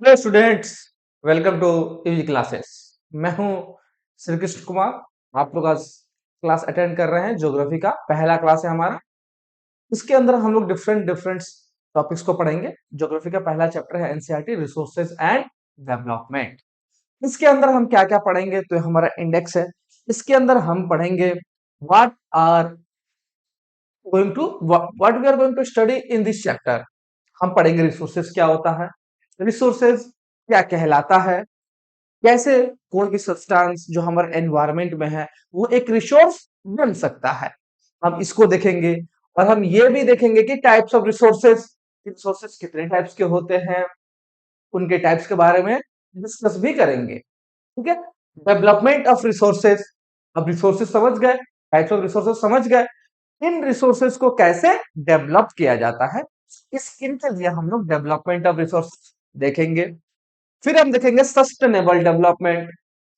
Hello students, welcome to easy classes. मैं हूं श्री कृष्ण कुमार। आप लोग आज क्लास अटेंड कर रहे हैं। ज्योग्राफी का पहला क्लास है हमारा। इसके अंदर हम लोग डिफरेंट डिफरेंट टॉपिक्स को पढ़ेंगे। ज्योग्राफी का पहला चैप्टर है एनसीईआरटी रिसोर्सेज एंड डेवलपमेंट। इसके अंदर हम क्या क्या पढ़ेंगे, तो हमारा इंडेक्स है। इसके अंदर हम पढ़ेंगे what are going to what we are going to study in this chapter. हम पढ़ेंगे रिसोर्सेज क्या होता है, रिसोर्सेज क्या कहलाता है, कैसे कोई भी सब्सटेंस जो हमारे एनवायरमेंट में है वो एक रिसोर्स बन सकता है, हम इसको देखेंगे। और हम ये भी देखेंगे कि टाइप्स ऑफ रिसोर्सेज, रिसोर्सेज कितने टाइप्स के होते हैं, उनके टाइप्स के बारे में डिस्कस भी करेंगे। ठीक है। डेवलपमेंट ऑफ रिसोर्सेज, अब रिसोर्सेज समझ गए, टाइप्स ऑफ रिसोर्सेज समझ गए, इन रिसोर्सेज को कैसे डेवलप किया जाता है, इनके लिए हम लोग डेवलपमेंट ऑफ रिसोर्स देखेंगे। फिर हम देखेंगे सस्टेनेबल डेवलपमेंट।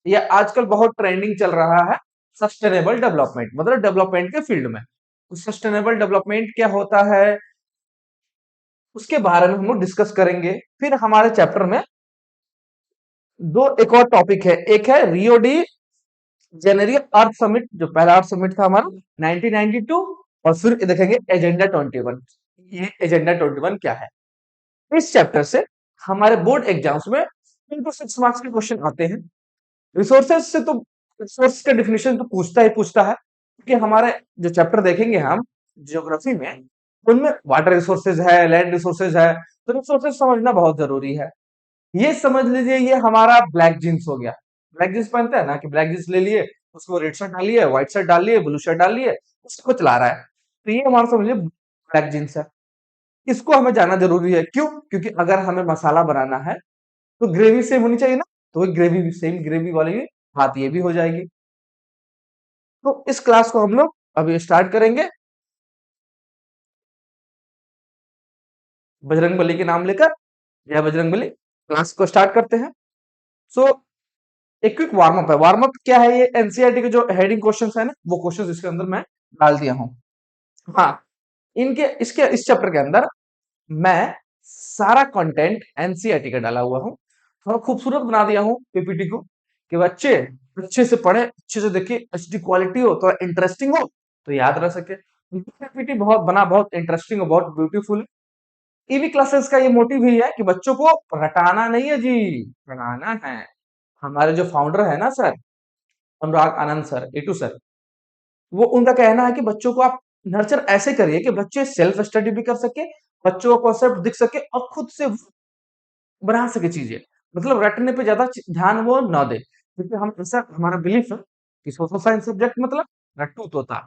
ये आजकल बहुत ट्रेंडिंग चल रहा है। सस्टेनेबल डेवलपमेंट मतलब डेवलपमेंट के फील्ड में सस्टेनेबल डेवलपमेंट क्या होता है, उसके बारे में हम लोग डिस्कस करेंगे। फिर हमारे चैप्टर में दो एक और टॉपिक है, एक है रियो डी जेनेरियो अर्थ समिट, जो पहला अर्थ समिट था हमारा 1992। और फिर देखेंगे एजेंडा 21। ये एजेंडा 21 क्या है। इस चैप्टर से हमारे बोर्ड एग्जाम्स में 6 मार्क्स के क्वेश्चन आते हैं। रिसोर्सेज से तो रिसोर्स का डिफिनेशन तो पूछता ही पूछता है, क्योंकि हमारे जो चैप्टर देखेंगे हम ज्योग्राफी में, उनमें वाटर रिसोर्सेज है, लैंड रिसोर्सेज है, तो रिसोर्सेज समझना बहुत जरूरी है। ये समझ लीजिए, ये हमारा ब्लैक जींस हो गया। ब्लैक जींस पहनते हैं ना, कि ब्लैक जींस ले लिए, उसको रेड शर्ट डालिए, व्हाइट शर्ट डालिए, ब्लू शर्ट डालिए, उसको चला रहा है, तो ये हमारा समझिए ब्लैक जींस है। इसको हमें जानना जरूरी है, क्यों? क्योंकि अगर हमें मसाला बनाना है तो ग्रेवी सेम होनी चाहिए ना, तो वो ग्रेवी भी सेम ग्रेवी वाली भी बात ये भी हो जाएगी। तो इस क्लास को हम लोग अभी स्टार्ट करेंगे बजरंगबली के नाम लेकर। जय बजरंगबली। क्लास को स्टार्ट करते हैं। सो एक क्विक वार्म अप है। वार्म अप क्या है? ये एनसीईआरटी के जो हेडिंग क्वेश्चंस है ना, वो क्वेश्चंस इसके अंदर मैं डाल दिया हूं। हाँ, इनके इसके इस चैप्टर के अंदर मैं सारा कंटेंट एनसीईआरटी का डाला हुआ हूँ। थोड़ा खूबसूरत बना दिया हूँ पीपीटी को, कि बच्चे अच्छे से पढ़े, अच्छे से देखिए, एचडी क्वालिटी हो, थोड़ा इंटरेस्टिंग हो, तो याद रह सके। पीपीटी बहुत बना, बहुत इंटरेस्टिंग और बहुत ब्यूटीफुल है। ईवी क्लासेस का ये मोटिव ही है कि बच्चों को रटाना नहीं है जी, पढ़ाना है। हमारे जो फाउंडर है ना सर, अनुराग आनंद सर, एटू सर, वो उनका कहना है कि बच्चों को आप नर्चर ऐसे करिए कि बच्चे सेल्फ स्टडी भी कर सके, बच्चों को कॉन्सेप्ट दिख सके और खुद से बना सके चीजें। मतलब रटने पे ज्यादा ध्यान वो ना दे, क्योंकि हम ऐसा हमारा बिलीफ है कि सोशल साइंस सब्जेक्ट मतलब रट्टू तोता,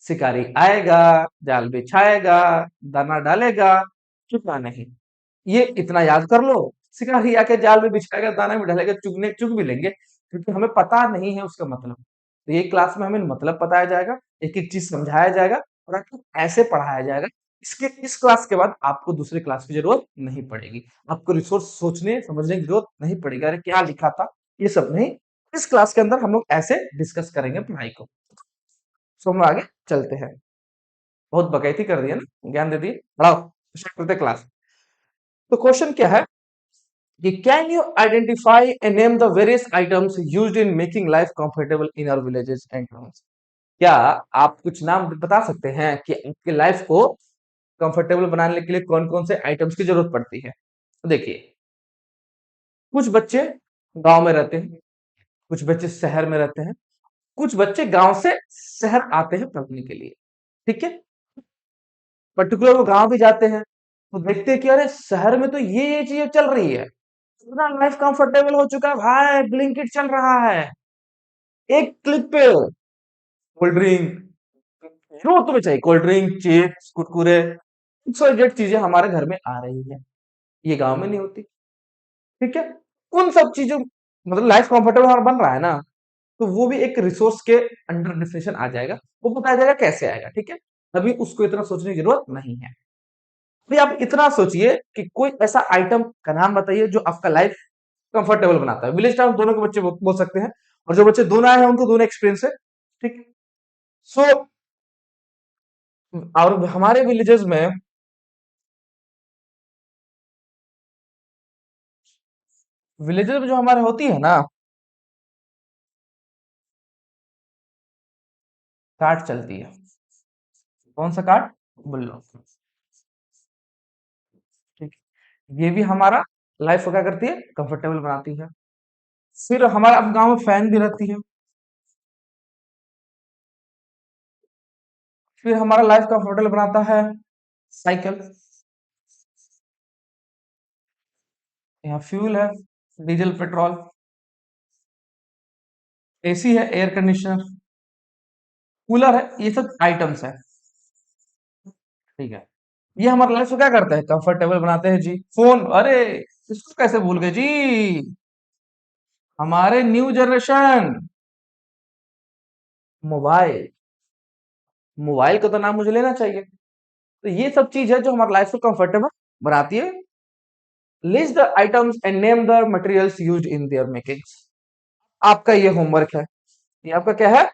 शिकारी आएगा, जाल बिछाएगा, दाना डालेगा, चुपना नहीं। ये इतना याद कर लो, शिकारी आके जाल में बिछाएगा, दाना में डालेगा, चुगने चुग भी लेंगे, क्योंकि हमें पता नहीं है उसका मतलब। तो ये क्लास में हमें मतलब बताया जाएगा, एक एक चीज समझाया जाएगा, और आपको ऐसे पढ़ाया जाएगा। इसके इस क्लास के बाद आपको दूसरी क्लास की जरूरत नहीं पड़ेगी। आपको रिसोर्स सोचने समझने की जरूरत नहीं पड़ेगी, अरे क्या लिखा था, ये सब नहीं। इस क्लास के अंदर हम लोग ऐसे डिस्कस करेंगे पढ़ाई को। सो हम आगे चलते हैं। बहुत बकैती कर दिया ना, ज्ञान दे दिए, पढ़ाओ, स्टार्ट करते क्लास। तो क्वेश्चन क्या है कि can you identify and name the various items used in making life comfortable in our villages and towns. क्या आप कुछ नाम बता सकते हैं कि आपकी लाइफ को कंफर्टेबल बनाने के लिए कौन कौन से आइटम्स की जरूरत पड़ती है? तो देखिए, कुछ बच्चे गांव में रहते हैं, कुछ बच्चे शहर में रहते हैं, कुछ बच्चे गांव से शहर आते हैं पढ़ने के लिए। ठीक है। पर्टिकुलर वो गांव भी जाते हैं, तो देखते हैं कि अरे शहर में तो ये चीजें चल रही है, इतना लाइफ कंफर्टेबल हो चुका है भाई, ब्लिंकिट चल रहा है, एक क्लिक पे कोल्ड ड्रिंक, जो तुम्हें चाहिए, कोल्ड ड्रिंक, चिप्स, कुरकुरे, चीजें हमारे घर में आ रही है। ये गांव में नहीं होती। ठीक है। उन सब चीजों मतलब लाइफ कंफर्टेबल हमारा बन रहा है ना, तो वो भी एक रिसोर्स के अंडर डिफिनेशन आ जाएगा। वो बताया जाएगा कैसे आएगा। ठीक है। अभी उसको इतना सोचने की जरूरत नहीं है। अभी आप इतना सोचिए कि कोई ऐसा आइटम का नाम बताइए जो आपका लाइफ कंफर्टेबल बनाता है। विलेज टाउन दोनों के बच्चे बोल सकते हैं, और जो बच्चे दोनों आए हैं उनको दोनों एक्सपीरियंस है। ठीक। सो और हमारे विलेजेस में विलेजेस में जो हमारे होती है ना, काट चलती है। कौन सा काट? बुल्लो। ठीक है, ये भी हमारा लाइफ को क्या करती है? कंफर्टेबल बनाती है। फिर हमारे अब गांव में फैन भी रहती है। फिर हमारा लाइफ कंफर्टेबल बनाता है साइकिल। यहाँ फ्यूल है, डीजल पेट्रोल। एसी है, एयर कंडीशनर। कूलर है, ये सब आइटम्स है। ठीक है, ये हमारे लाइफ को क्या करते हैं? कंफर्टेबल बनाते हैं जी। फोन, अरे इसको कैसे भूल गए जी? हमारे न्यू जनरेशन, मोबाइल। मोबाइल का तो नाम मुझे लेना चाहिए। तो ये सब चीज है जो हमारे लाइफ को कंफर्टेबल बनाती है। List the items and name the materials used in their making. आपका ये होमवर्क है। ये आपका क्या है?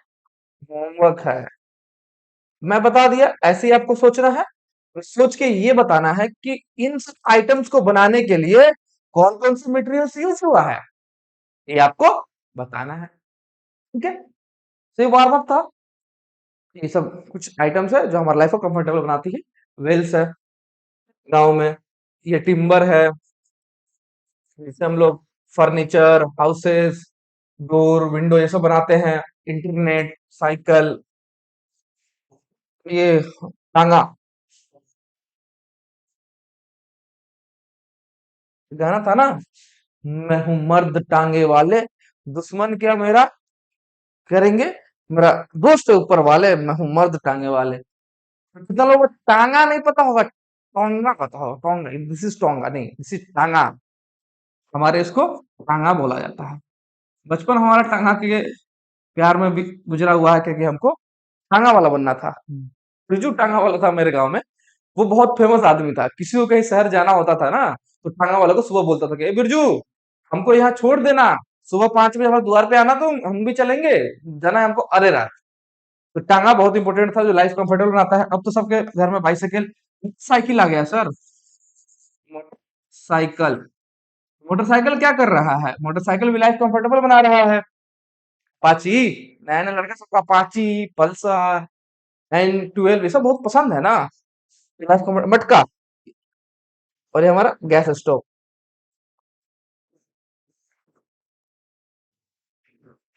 होमवर्क है। मैं बता दिया, ऐसे ही आपको सोचना है। सोच के ये बताना है कि इन सब आइटम्स को बनाने के लिए कौन कौन से मटेरियल्स यूज हुआ है, ये आपको बताना है। ठीक है, तो ये वार्म अप था। ये सब कुछ आइटम्स है जो हमारी लाइफ को कंफर्टेबल बनाती है। वेल्स है गांव में, ये टिम्बर है, जिससे हम लोग फर्नीचर, हाउसेस, डोर, विंडो ये सब बनाते हैं। इंटरनेट, साइकिल, ये टांगा। गाना था ना, मैं हूं मर्द टांगे वाले, दुश्मन क्या मेरा करेंगे, मेरा दोस्त है ऊपर वाले, मैं हूं मर्द टांगे वाले। कितना लोगों को टांगा नहीं पता होगा? टोंगा पता होगा, टोंगा। दिस इज टोंगा नहीं, दिस इज टांगा। हमारे इसको टांगा बोला जाता है। बचपन हमारा टांगा के प्यार में भी गुजरा हुआ है, क्योंकि हमको टांगा वाला बनना था। बिरजू टांगा वाला था मेरे गांव में। वो बहुत फेमस आदमी था। किसी को कहीं शहर जाना होता था ना, तो टांगा वाले को सुबह बोलता था कि "ए बिरजू, हमको यहाँ छोड़ देना, सुबह 5 बजे हमारे द्वार पे आना, तुम हम भी चलेंगे, जाना है हमको अरे रात।" तो टांगा बहुत इंपॉर्टेंट था, जो लाइफ कंफर्टेबल बनाता है। अब तो सबके घर में बाइसाइकिल, साइकिल आ गया सर। मोटरसाइकिल। मोटरसाइकिल क्या कर रहा है? मोटरसाइकिल भी लाइफ कंफर्टेबल बना रहा है। अपाची, नया नया लड़का सबको अपाची, पल्सर, N12 ये सब बहुत पसंद है ना। लाइफ कंफर्ट मटका। और ये हमारा गैस स्टोव।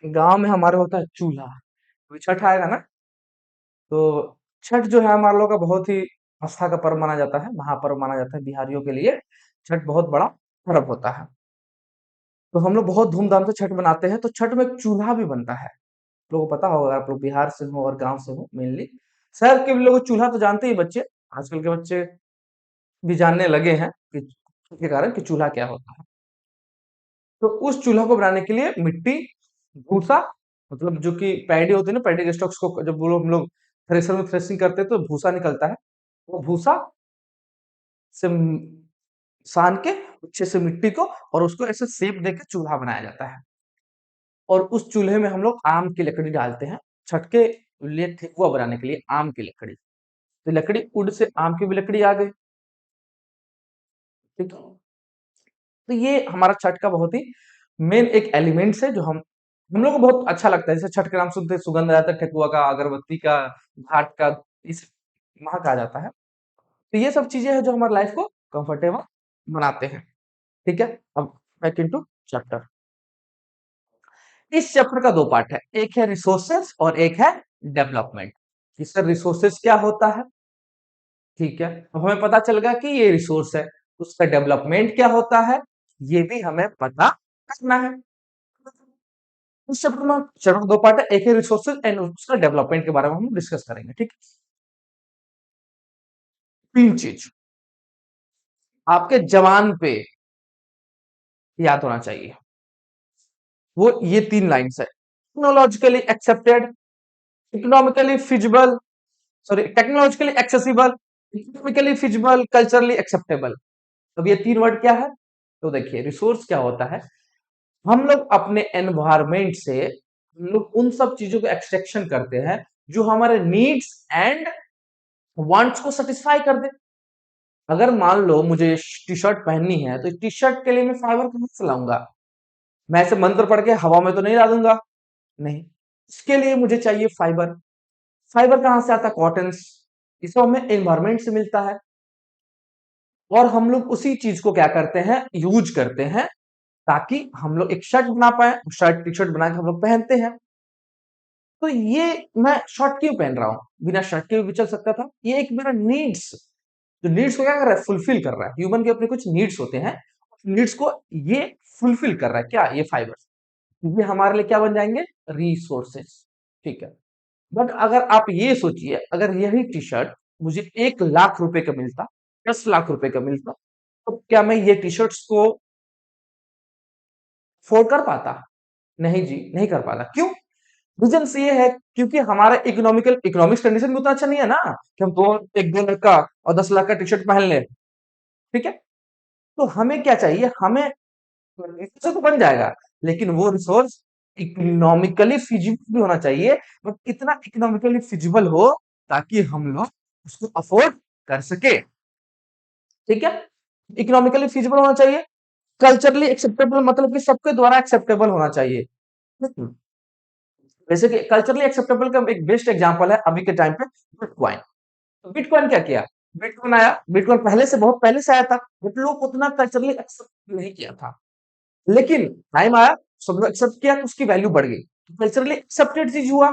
गांव में हमारे होता है चूल्हा। अभी छठ आएगा ना, तो छठ जो है हमारे लोग का बहुत ही आस्था का पर्व माना जाता है, महापर्व माना जाता है बिहारियों के लिए। छठ बहुत बड़ा पर्व होता है। तो हम लोग बहुत धूमधाम से छठ मनाते हैं। तो छठ में एक चूल्हा भी बनता है। लोगों को पता होगा, आप लोग बिहार से हो और गांव से हो मेनली। शहर के भी लोग चूल्हा तो जानते ही बच्चे, आजकल के बच्चे भी जानने लगे हैं कि के कारण कि चूल्हा क्या होता है। तो उस चूल्हा को बनाने के लिए मिट्टी, भूसा, मतलब जो कि पैडी होती है ना, पैडी के स्टॉक्स को जब वो लोग हम लोग थ्रेशर में थ्रेसिंग करते हैं तो भूसा निकलता है। वो भूसा से सान के अच्छे से मिट्टी को, और उसको ऐसे शेप देके चूल्हा बनाया जाता है। और उस चूल्हे में हम लोग आम की लकड़ी डालते हैं, छठ के लिए ठेकुआ बनाने के लिए आम की लकड़ी। तो लकड़ी उड से आम की भी लकड़ी आ गई। ठीक है, तो ये हमारा छठ का बहुत ही मेन एक एलिमेंट्स है, जो हम लोग को बहुत अच्छा लगता है। जैसे छठ के नाम सुनते ही सुगंध आ जाता है, ठेकुआ का, अगरबत्ती का, घाट का, इस महक आ जाता है। तो ये सब चीजें हैं जो हमारी लाइफ को कंफर्टेबल बनाते हैं। ठीक है, अब बैक इनटू चैप्टर। इस चैप्टर का दो पार्ट है, एक है रिसोर्सेस और एक है डेवलपमेंट। इससे रिसोर्सेस क्या होता है, ठीक है, अब हमें पता चल गया कि ये रिसोर्स है। उसका डेवलपमेंट क्या होता है, ये भी हमें पता करना है। इस चैप्टर में दो पार्ट है, एक है रिसोर्सेज एंड उसका डेवलपमेंट के बारे में हम डिस्कस करेंगे। ठीक है, तीन चीज आपके जवान पे याद होना चाहिए। वो ये तीन लाइन्स है, technologically accepted, economically feasible, sorry technologically accessible, economically feasible, culturally acceptable. अब ये तीन वर्ड क्या है? तो देखिए, रिसोर्स क्या होता है? हम लोग अपने एनवायरमेंट से हम लोग उन सब चीजों को एक्सट्रैक्शन करते हैं जो हमारे नीड्स एंड वांट्स को सेटिस्फाई कर दे। अगर मान लो मुझे टी शर्ट पहननी है तो टी शर्ट के लिए मैं फाइबर कहाँ से लाऊंगा? मैं ऐसे मंत्र पढ़ के हवा में तो नहीं डालूंगा, नहीं। इसके लिए मुझे चाहिए फाइबर। फाइबर कहाँ से आता है? कॉटन। ये सब हमें एनवायरमेंट से मिलता है और हम लोग उसी चीज को क्या करते हैं, यूज करते हैं, ताकि हम लोग एक शर्ट बना पाए। शर्ट टी शर्ट बना के हम लोग पहनते हैं। तो ये मैं शर्ट क्यों पहन रहा हूँ? बिना शर्ट के भी चल सकता था। ये एक मेरा नीड्स, जो नीड्स को क्या कर रहा है, फुलफिल कर रहा है। ह्यूमन के अपने कुछ नीड्स होते हैं, नीड्स को ये फुलफिल कर रहा है। क्या? ये फाइबर। ये हमारे लिए क्या बन जाएंगे? रिसोर्सेस। ठीक है। बट अगर आप ये सोचिए, अगर यही टी शर्ट मुझे 1 लाख रुपए का मिलता, 10 लाख रुपए का मिलता, तो क्या मैं ये टी शर्ट्स को अफोर्ड कर पाता? नहीं जी, नहीं कर पाता। क्यों? रीजन ये है क्योंकि हमारा इकोनॉमिक्स कंडीशन भी उतना अच्छा नहीं है ना कि हम तो 1-2 लाख का और 10 लाख का टी शर्ट पहन ले। ठीक है। तो हमें क्या चाहिए? हमें रिसोर्स तो बन जाएगा, लेकिन वो रिसोर्स इकोनॉमिकली फिजिबल भी होना चाहिए। बट कितना इकोनॉमिकली फिजिबल हो ताकि हम लोग उसको अफोर्ड कर सके। ठीक है। इकोनॉमिकली फिजिबल होना चाहिए, कल्चरली एक्सेप्टेबल, मतलब कि सबके द्वारा एक्सेप्टेबल होना चाहिए। जैसे कि कल्चरली एक्सेप्टेबल का एक बेस्ट एग्जांपल है अभी के टाइम पे बिटकॉइन। तो बिटकॉइन क्या किया? बिटकॉइन आया, बिटकॉइन पहले से, बहुत पहले से आया था, बट लोग उतना कल्चरली एक्सेप्ट नहीं किया था। लेकिन टाइम आया, सब लोग एक्सेप्ट किया, तो उसकी वैल्यू बढ़ गई। तो कल्चरली एक्सेप्टेड चीज हुआ।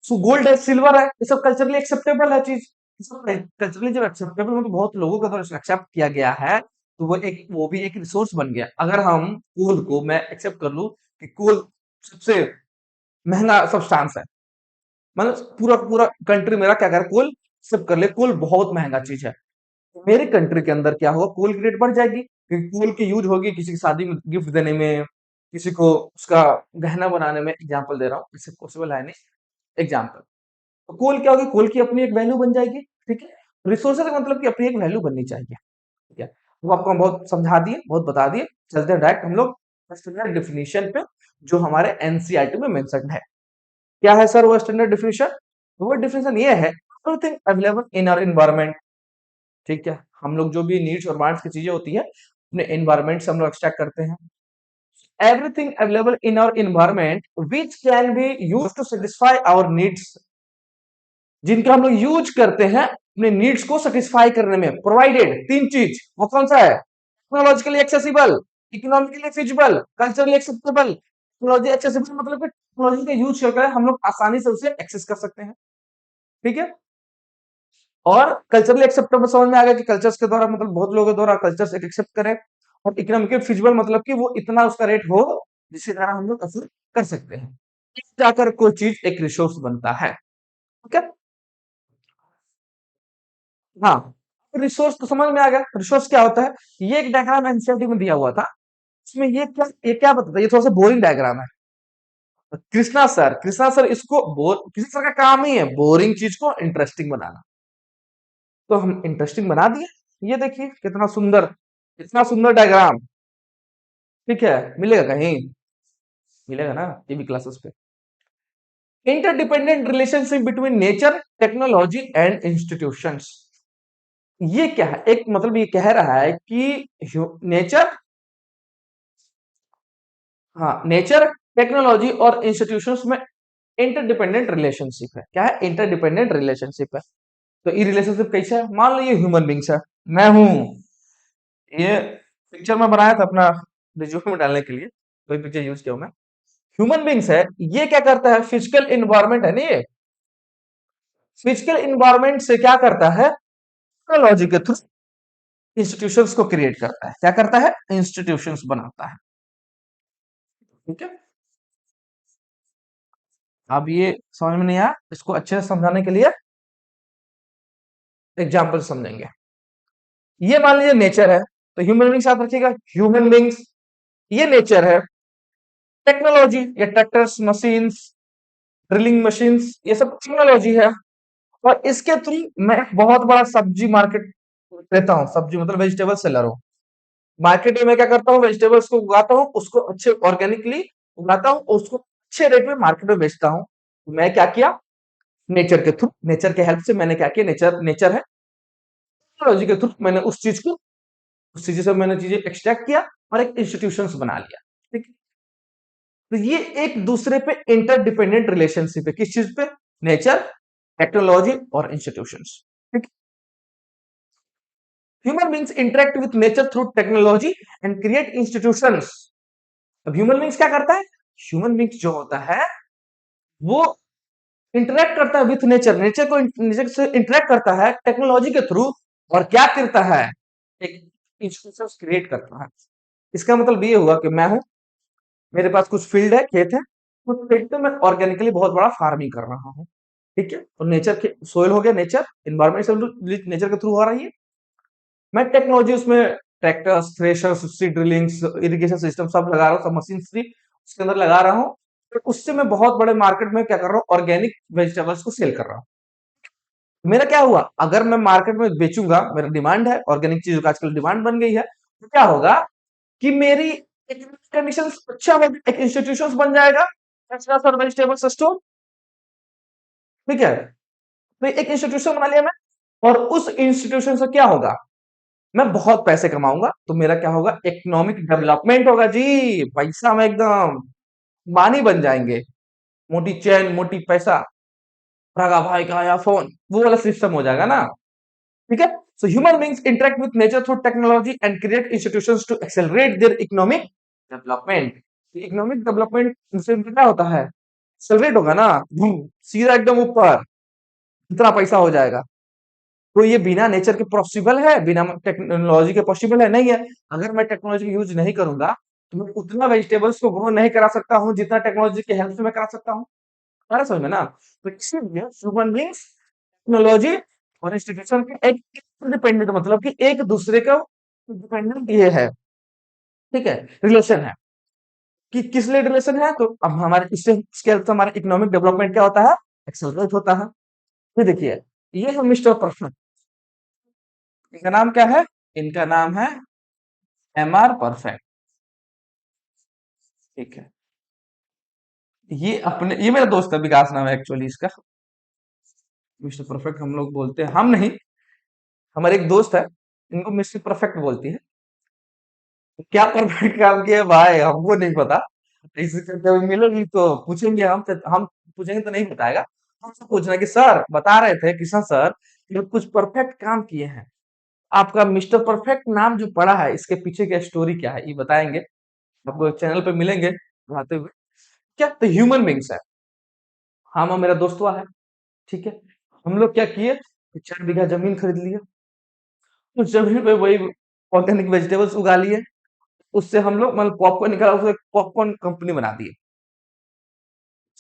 सो गोल्ड है, सिल्वर है, ये सब कल्चरली एक्सेप्टेबल है चीज। कल्चरली जब एक्सेप्टेबल हो तो बहुत लोगों के द्वारा एक्सेप्ट किया गया है, तो वो भी एक रिसोर्स बन गया। अगर हम कोल को मैं एक्सेप्ट कर लूं कि कोल सबसे महंगा सब्सटेंस है, मतलब पूरा पूरा कंट्री मेरा क्या करे, कोल एक्सेप्ट कर ले, कोल बहुत महंगा चीज है, मेरे कंट्री के अंदर क्या होगा, कोल की रेट बढ़ जाएगी, क्योंकि कोल की यूज होगी किसी की शादी में गिफ्ट देने में, किसी को उसका गहना बनाने में। एग्जाम्पल दे रहा हूँ, इससे पॉसिबल है नहीं, एग्जाम्पल। तो कोल क्या होगी, कोल की अपनी एक वैल्यू बन जाएगी। ठीक है। रिसोर्सेज का मतलब कि अपनी एक वैल्यू बननी चाहिए। ठीक है। वो आपको हम बहुत समझा दिए, बहुत बता दिए। चलते हैं डायरेक्ट हम लोग स्टैंडर्ड डिफिनीशन पे, जो हमारे एनसीईआरटी में मेंशन है। क्या है सर वो स्टैंडर्ड डिफिनीशन? वो डिफिनीशन ये है, everything available in our environment. ठीक है। हम लोग जो भी नीड्स और वांट्स की चीजें होती है अपने एनवायरनमेंट से हम लोग एक्सट्रैक्ट करते हैं। Everything available in our environment which can be use to satisfy our needs, जिनका हम लोग यूज करते हैं अपने नीड्स को सेटिस्फाई करने में। प्रोवाइडेड 3 चीज, वो कौन सा है? Technologically accessible, economically feasible, culturally acceptable. Technology accessible मतलब कि टेक्नोलॉजी का यूज करके हम लोग आसानी से उसे एक्सेस कर सकते हैं। ठीक है। और कल्चरली एक्सेप्टेबल समझ में आ गया कि कल्चर्स के द्वारा, मतलब बहुत लोगों के द्वारा कल्चर्स एक्सेप्ट करें। और इकोनॉमिकली फिजिबल मतलब कि वो इतना उसका रेट हो जिसके द्वारा हम लोग अफोर्ड कर सकते हैं। जाकर कोई चीज एक रिसोर्स बनता है। ठीक है। हाँ, रिसोर्स तो समझ में आ गया, रिसोर्स क्या होता है। ये एक डायग्राम एनसीईआरटी में दिया हुआ था, इसमें ये क्या बताता है, ये थोड़ा सा बोरिंग डायग्राम है। कृष्णा सर इसको कृष्णा सर का काम ही है बोरिंग चीज को इंटरेस्टिंग बनाना। तो हम इंटरेस्टिंग बना दिए। ये देखिए कितना सुंदर डायग्राम। ठीक है। मिलेगा कहीं? मिलेगा ना टीवी क्लासेस पे। Interdependent relationship between nature, technology and institutions. ये क्या है? एक मतलब ये कह रहा है कि नेचर, हाँ, नेचर, टेक्नोलॉजी और इंस्टीट्यूशंस में इंटरडिपेंडेंट रिलेशनशिप है। क्या है? इंटरडिपेंडेंट रिलेशनशिप है। तो ये रिलेशनशिप कैसे है? मान लो ये ह्यूमन बींग्स है, मैं हूं। ये पिक्चर में बनाया था अपना रिज्यूमे में डालने के लिए, कोई पिक्चर यूज किया हूं मैं। ह्यूमन बींग्स है, ये क्या करता है? फिजिकल इन्वायरमेंट है ना ये, फिजिकल इन्वायरमेंट से क्या करता है? टेक्नोलॉजी के थ्रू इंस्टीट्यूशंस को क्रिएट करता है। क्या करता है? इंस्टीट्यूशंस बनाता है। ठीक है। अब ये समझ में नहीं आया, इसको अच्छे से समझाने के लिए एग्जाम्पल समझेंगे। ये मान लीजिए नेचर है, तो ह्यूमन बींग्स याद रखिएगा, ह्यूमन बींग्स, ये नेचर है। टेक्नोलॉजी, ये ट्रैक्टर्स, मशीन्स, ड्रिलिंग मशीन्स, ये सब टेक्नोलॉजी है। और इसके थ्रू मैं एक बहुत बड़ा सब्जी मार्केट देता हूँ, सब्जी मतलब वेजिटेबल सेलर हूँ। मार्केट में मैं क्या करता हूँ, वेजिटेबल्स को उगाता हूँ, उसको अच्छे ऑर्गेनिकली उगाता हूँ, उसको अच्छे रेट में मार्केट में बेचता हूँ। मैं क्या किया? नेचर के थ्रू, नेचर के हेल्प से मैंने क्या किया, नेचर नेचर है, टेक्नोलॉजी के थ्रू मैंने उस चीज से मैंने चीजें एक्सट्रैक्ट किया और एक इंस्टीट्यूशंस बना लिया। ठीक है? तो ये एक दूसरे पे इंटरडिपेंडेंट रिलेशनशिप है, किस चीज पे? नेचर, टेक्नोलॉजी और इंस्टीट्यूशंस। ठीक। Human beings interact with nature through technology and create institutions. अब ह्यूमन बींग्स क्या करता है? ह्यूमन बींग्स जो होता है वो इंटरेक्ट करता है विथ नेचर, नेचर से इंटरेक्ट करता है टेक्नोलॉजी के थ्रू, और क्या करता है? एक इंस्टीट्यूशंस क्रिएट करता है। इसका मतलब ये हुआ कि मैं हूं, मेरे पास कुछ फील्ड है, खेत है, उस फील्ड पे मैं ऑर्गेनिकली बहुत बड़ा फार्मिंग कर रहा हूँ। ठीक है? और नेचर के सोइल हो गया, नेचर इन्वायरमेंट सब नेचर के थ्रू हो रही है। मैं टेक्नोलॉजी उसमें tractors, threshers, seed drillings, irrigation system सब लगा रहा हूँ, सब मशीन भी उसके अंदर लगा रहा हूँ। तो उससे मैं बहुत बड़े मार्केट में क्या कर रहा हूँ? ऑर्गेनिक वेजिटेबल्स को सेल कर रहा हूँ। मेरा क्या हुआ? अगर मैं मार्केट में बेचूंगा, मेरा डिमांड है ऑर्गेनिक चीजों का, आजकल डिमांड बन गई है, तो क्या होगा कि मेरी कंडीशन अच्छा होगी, एक इंस्टीट्यूशन बन जाएगा, फ्रेशनर्स और वेजिटेबल्स स्टोर। ठीक है? तो एक इंस्टीट्यूशन बना लिया मैं, और उस इंस्टीट्यूशन से क्या होगा? मैं बहुत पैसे कमाऊंगा, तो मेरा क्या होगा? इकोनॉमिक डेवलपमेंट होगा जी। पैसा में एकदम बानी बन जाएंगे, मोटी चैन मोटी पैसा, रागा भाई का आया फोन, वो वाला सिस्टम हो जाएगा ना। ठीक है? So human beings interact with nature through technology and create institutions to accelerate their economic development. Economic development से क्या होता है? एक्सेलरेट होगा ना, सीधा एकदम ऊपर, इतना पैसा हो जाएगा। तो ये बिना नेचर के पॉसिबल है? बिना टेक्नोलॉजी के पॉसिबल है? नहीं है। अगर मैं टेक्नोलॉजी यूज नहीं करूंगा तो मैं उतना वेजिटेबल्स को ग्रो नहीं करा सकता हूँ जितना टेक्नोलॉजी की हेल्प से मैं करा सकता हूँ। आ रहा समझ में ना? तो इसीलिए ह्यूमन बींग्स, टेक्नोलॉजी और इंस्टीट्यूशन के एक इंडिपेंडेंट, मतलब कि एक दूसरे का डिपेंडेंट ये है। ठीक है? रिलेशन है। कि किस लिए रिलेशन है? तो अब हमारे इससे इसके हेल्प से हमारा इकोनॉमिक डेवलपमेंट क्या होता है? एक्सेलरेट होता है। ये देखिए, ये है मिस्टर परफेक्ट। इनका नाम क्या है? इनका नाम है एमआर परफेक्ट। ठीक है? ये मेरा दोस्त है, विकास नाम है एक्चुअली इसका। मिस्टर परफेक्ट हम लोग बोलते हैं, हम नहीं, हमारे एक दोस्त है, इनको मिस्टर परफेक्ट बोलती है। क्या परफेक्ट काम किया है भाई, हमको नहीं पता। इससे कभी मिलेगी तो पूछेंगे, हम पूछेंगे तो नहीं बताएगा। हमसे पूछना कि सर बता रहे थे किशन सर कि कुछ परफेक्ट काम किए हैं, आपका मिस्टर परफेक्ट नाम जो पड़ा है इसके पीछे की स्टोरी क्या है, ये बताएंगे। आपको चैनल पे मिलेंगे पढ़ाते हुए। क्या? तो ह्यूमन बींग्स है, हम और मेरा दोस्त हुआ है। ठीक है? हम लोग क्या किए कि 4 बीघा जमीन खरीद लिया, उस जमीन पे वही ऑर्गेनिक वेजिटेबल्स उगा लिए, उससे हम लोग मतलब पॉपकॉर्न निकाला, उसको पॉपकॉर्न कंपनी बना दी,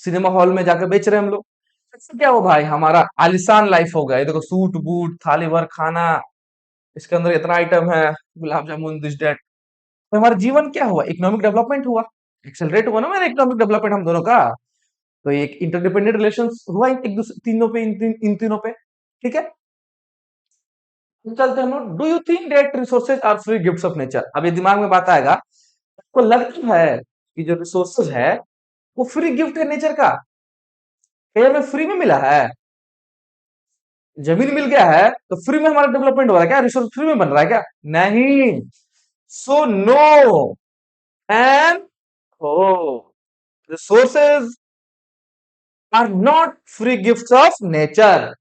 सिनेमा हॉल में जाकर बेच रहे हैं हम लोग। इससे क्या हो भाई? हमारा आलिशान लाइफ हो गया। ये देखो, सूट बूट थाली भर खाना, इसके अंदर इतना आइटम है, गुलाब जामुन दिस डेट। तो हमारा जीवन क्या हुआ? इकोनॉमिक डेवलपमेंट हुआ, एक्सेलरेट हुआ ना मेरा इकोनॉमिक डेवलपमेंट हम दोनों का। तो एक इंटरडिपेंडेंट रिलेशन हुआ एक दूसरे तीनों पे, इन तीनों पे। ठीक है? तो चलते हम लोग, do you think that resources are free gifts of nature? अब ये दिमाग में बात आएगा, आपको लगता है कि जो रिसोर्सेज है वो फ्री गिफ्ट है नेचर का? क्या हमें फ्री में मिला है? जमीन मिल गया है तो फ्री में हमारा डेवलपमेंट हो रहा है क्या? रिसोर्स फ्री में बन रहा है क्या? नहीं। So no and oh, resources are not free gifts of nature.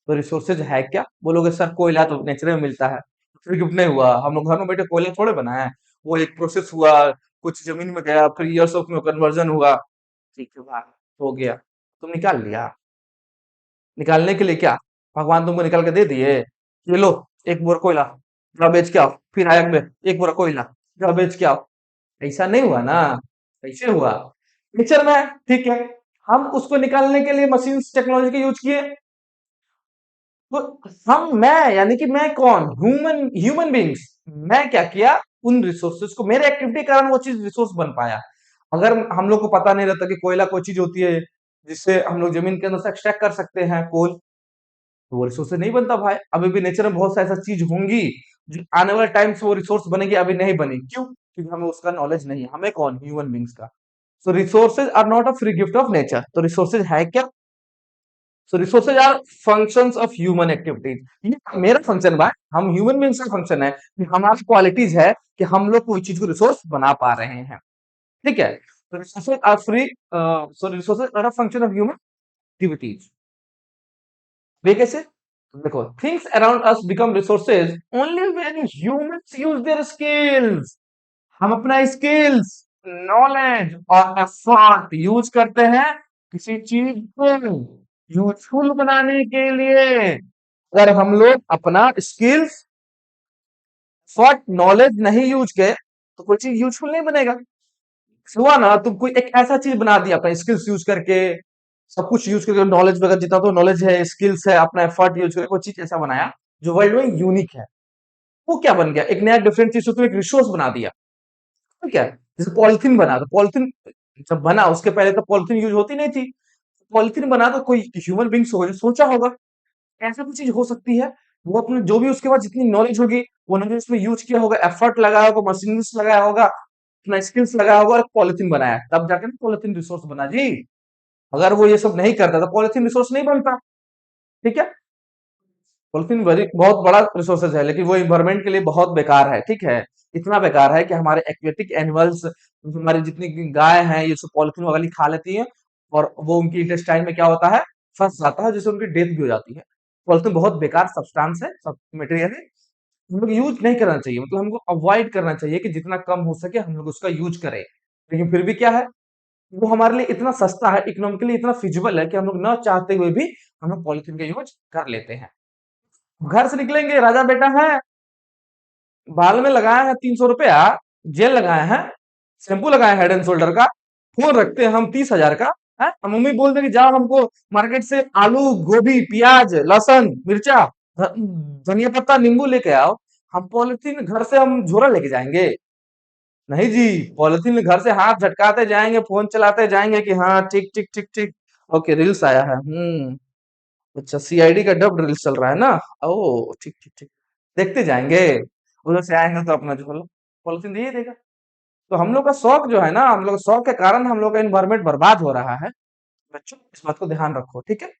तो रिसोर्सेज है क्या? बोलोगे सर कोयला तो नेचर में मिलता है, फ्री गिफ्ट नहीं हुआ। हम लोग घर में बैठे कोयला थोड़े बनाए हैं, वो एक प्रोसेस हुआ, कुछ जमीन में गया, फिर ईयर्स ऑफ में कन्वर्जन हुआ। ठीक है भाई, हो गया, तुम निकाल लिया। निकालने के लिए क्या भगवान तुमको निकाल के दे दिए? ये लो, एक बोरा कोयला, जाओ बेच के आओ, फिर आयक में एक बोरा कोयला, जाओ बेच के आओ। ऐसा नहीं हुआ ना, ऐसे हुआ नेचर में। ठीक है? हम उसको निकालने के लिए मशीन टेक्नोलॉजी का यूज किए। तो हम, मैं यानी कि मैं कौन? Human human beings. मैं क्या किया? उन रिसोर्सेज को, मेरे एक्टिविटी के कारण वो चीज रिसोर्स बन पाया। अगर हम लोग को पता नहीं रहता कि कोयला कोई चीज होती है जिससे हम लोग जमीन के अंदर से एक्सट्रैक्ट कर सकते हैं कोल, तो वो रिसोर्स नहीं बनता भाई। अभी भी नेचर में बहुत सा ऐसा चीज होंगी जो आने वाले टाइम से वो रिसोर्स बनेगी, अभी नहीं बनी। क्यों? क्योंकि हमें उसका नॉलेज नहीं है। हमें कौन? ह्यूमन बींग्स का। So resources are not a free gift of nature. तो रिसोर्सेज है क्या? So resources are functions of human activities. ये मेरा फंक्शन बा, हम ह्यूमन बींग्स का फंक्शन है कि हमारी क्वालिटीज है कि हम लोग कोई चीज को रिसोर्स बना पा रहे हैं। ठीक है, तो resources are free, so resources are a function of human activities. वे कैसे? देखो, things around us become resources only when humans use their skills. हम अपना स्किल्स, नॉलेज और एफर्ट यूज करते हैं किसी चीज को यूजफुल बनाने के लिए। अगर हम लोग अपना स्किल्स, एफर्ट, नॉलेज नहीं यूज किए तो कोई चीज यूजफुल नहीं बनेगा। हुआ ना, तुम कोई एक ऐसा चीज बना दिया अपना स्किल्स यूज करके, सब कुछ यूज करके, नॉलेज वगैरह जितना तो नॉलेज है, स्किल्स है, अपना एफर्ट यूज करके कोई चीज ऐसा बनाया जो वर्ल्ड में यूनिक है। वो क्या बन गया? एक नया डिफरेंट चीज, तुम एक रिसोर्स बना दिया। ठीक है, जैसे पॉलिथीन बना, तो पॉलिथीन जब बना उसके पहले तो पॉलिथीन यूज होती नहीं थी। पॉलिथीन बना तो कोई ह्यूमन बींग्स होगा जो सोचा होगा ऐसा कुछ चीज हो सकती है। वो अपने जो भी उसके बाद जितनी नॉलेज होगी वो नॉलेज उसमें यूज किया होगा, एफर्ट लगाया होगा, मशीन्स लगाया होगा, अपना स्किल्स लगाया होगा और पॉलिथीन बनाया, तब जाके ना पॉलिथीन रिसोर्स बना जी। अगर वो ये सब नहीं करता तो पॉलिथीन रिसोर्स नहीं बनता। ठीक है, पॉलिथीन बहुत बड़ा रिसोर्सेज है, लेकिन वो इन्वायरमेंट के लिए बहुत बेकार है। ठीक है, इतना बेकार है कि हमारे एक्वेटिक एनिमल्स, हमारी जितनी गाय हैं, ये सब पॉलिथीन वगैरह खा लेती हैं और वो उनकी इंटेस्टाइन में क्या होता है, फंस जाता है, जिससे उनकी डेथ भी हो जाती है। पॉलिथीन बहुत बेकार सब्सटेंस है, सब मटेरियल है, हम लोग यूज नहीं करना चाहिए, मतलब हमको अवॉइड करना चाहिए कि जितना कम हो सके हम लोग उसका यूज करें। लेकिन फिर भी क्या है, वो हमारे लिए इतना सस्ता है, इकोनॉमिकली इतना फिजिबल है कि हम लोग न चाहते हुए भी हम लोग पॉलिथीन का यूज कर लेते हैं। घर से निकलेंगे, राजा बेटा है, बाल में लगाए हैं 300 रुपया, जेल लगाए हैं, शैम्पू लगाए हेड एंड शोल्डर का, फोन रखते हैं हम 30,000 का है, और मम्मी बोल देंगे जाओ हमको मार्केट से आलू, गोभी, प्याज, लहसुन, मिर्चा, धनिया पत्ता, नींबू लेके आओ। हम पॉलिथीन घर से हम झोरा लेके जाएंगे? नहीं जी, पॉलिथीन घर से हाथ झटकाते जाएंगे, फोन चलाते जाएंगे कि हाँ ठीक ठीक ठीक ठीक, ओके रील्स आया है, अच्छा सीआईडी का डब रील्स चल रहा है ना, ओ ठीक ठीक ठीक, देखते जाएंगे। उधर से आएंगे तो अपना जो पॉलिथीन दे ही देगा। तो हम लोग का शौक जो है ना, हम लोग शौक के कारण हम लोग का एनवायरमेंट बर्बाद हो रहा है। बच्चों इस बात को ध्यान रखो, ठीक है।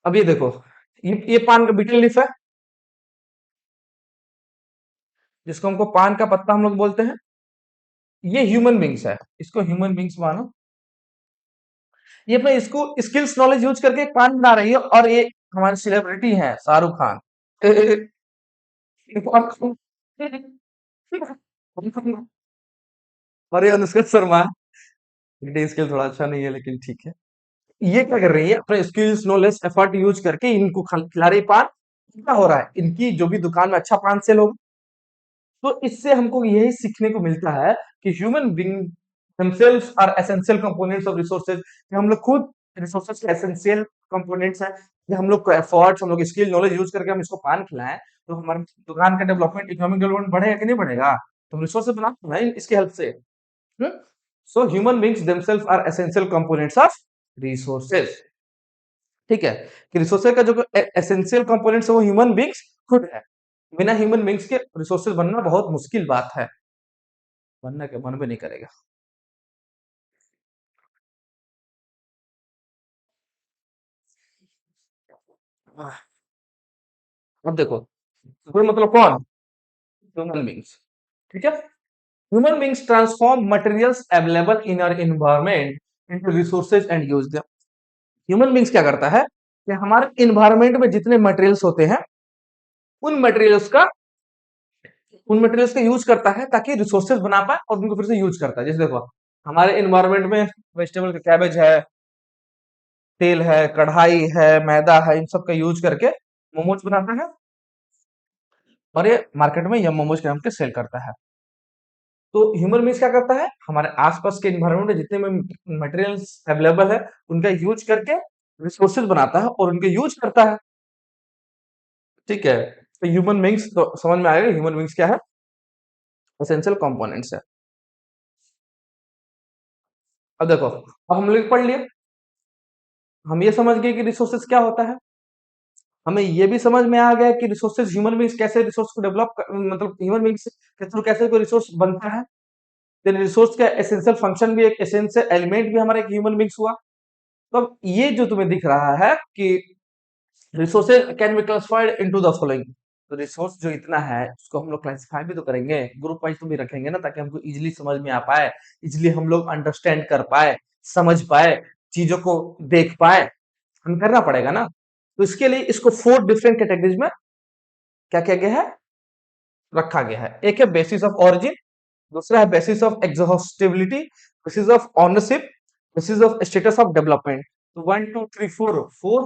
अब ये देखो, ये पान का बीटल लीफ है, जिसको हमको पान का पत्ता हम लोग बोलते हैं। ये ह्यूमन बींग्स है, इसको ह्यूमन बींग्स मानो। ये अपने इसको स्किल्स नॉलेज यूज करके एक पान बना रही है, और ये हमारे सेलिब्रिटी हैं शाहरुख खान। और ये अनुष्का शर्मा। इनके स्किल थोड़ा अच्छा नहीं है, लेकिन ठीक है। ये क्या कर रही है, अपने स्किल्स नॉलेज एफर्ट यूज करके इनको खिला रही पान। क्या हो रहा है, इनकी जो भी दुकान में अच्छा पान सेल होगा। तो इससे हमको यही सीखने को मिलता है कि human being themselves are essential components of resources, कि हम लोग खुद रिसोर्सेज के एसेंशियल कंपोनेंट्स हैं। कि हम लोग को एफर्ट्स, हम लोग स्किल नॉलेज यूज करके हम इसको पान खिलाएं, तो हमारे दुकान का डेवलपमेंट, इकोनॉमिक डेवलपमेंट बढ़ेगा कि नहीं बढ़ेगा? तो हम रिसोर्सेज बना ना इसकी हेल्प से। So human beings themselves are essential components of resources. ठीक है, कि रिसोर्सेज का जो एसेंशियल कंपोनेंट्स है वो ह्यूमन बींग्स खुद है। बिना ह्यूमन बींग्स के रिसोर्सेज बनना बहुत मुश्किल बात है, बनना क्या मन भी नहीं करेगा। आह, अब देखो, कोई मतलब कौन? Human beings. ठीक है, human beings transform materials available in our environment into resources and use them. Human beings क्या करता है कि हमारे एनवायरनमेंट में जितने मटेरियल्स होते हैं, उन मटेरियल्स का उन मटेरियल्स का यूज करता है ताकि रिसोर्सेज बना पाए और उनको फिर से यूज करता है। जैसे देखो, हमारे एनवायरनमेंट में वेजिटेबल का कैबेज है, तेल है, कढ़ाई है, मैदा है, इन सब का यूज करके मोमोज बनाता है, और ये मार्केट में यम मोमोज के नाम के सेल करता है। तो ह्यूमन बींग्स क्या करता है, हमारे आसपास के एनवायरनमेंट में जितने में मटेरियल्स अवेलेबल है उनका यूज करके रिसोर्सेज बनाता है और उनके यूज करता है। ठीक है, तो ह्यूमन बींग्स तो समझ में आएगा, ह्यूमन बींग्स क्या है, एसेंशियल कंपोनेंट्स है। अब देखो, अब हम लोग पढ़ लिए, हम ये समझ गए कि रिसोर्सेज क्या होता है, हमें ये भी समझ में आ गया कि रिसोर्सेज, ह्यूमन बींग्स कैसे रिसोर्स को डेवलप, मतलब ह्यूमन बींग्स के थ्रू कैसे कोई रिसोर्स बनता है। देन रिसोर्स का एसेंशियल फंक्शन भी, एक एसेंशियल एलिमेंट भी हमारा एक ह्यूमन बींग्स हुआ। तो अब ये जो तुम्हें दिख रहा है कि resources can be classified into the following. तो रिसोर्स जो इतना है उसको हम लोग क्लासिफाई भी तो करेंगे, ग्रुप वाइज तो भी रखेंगे ना, ताकि हमको इजीली समझ में आ पाए, इजीली हम लोग अंडरस्टैंड कर पाए, समझ पाए, चीजों को देख पाए, हमें करना पड़ेगा ना। तो इसके लिए इसको 4 डिफरेंट कैटेगरीज में क्या किया गया है, रखा गया है। एक है बेसिस ऑफ ऑरिजिन, दूसरा है basis of exhaustibility, basis of ownership, basis of status of development. तो 1 2 3 4 4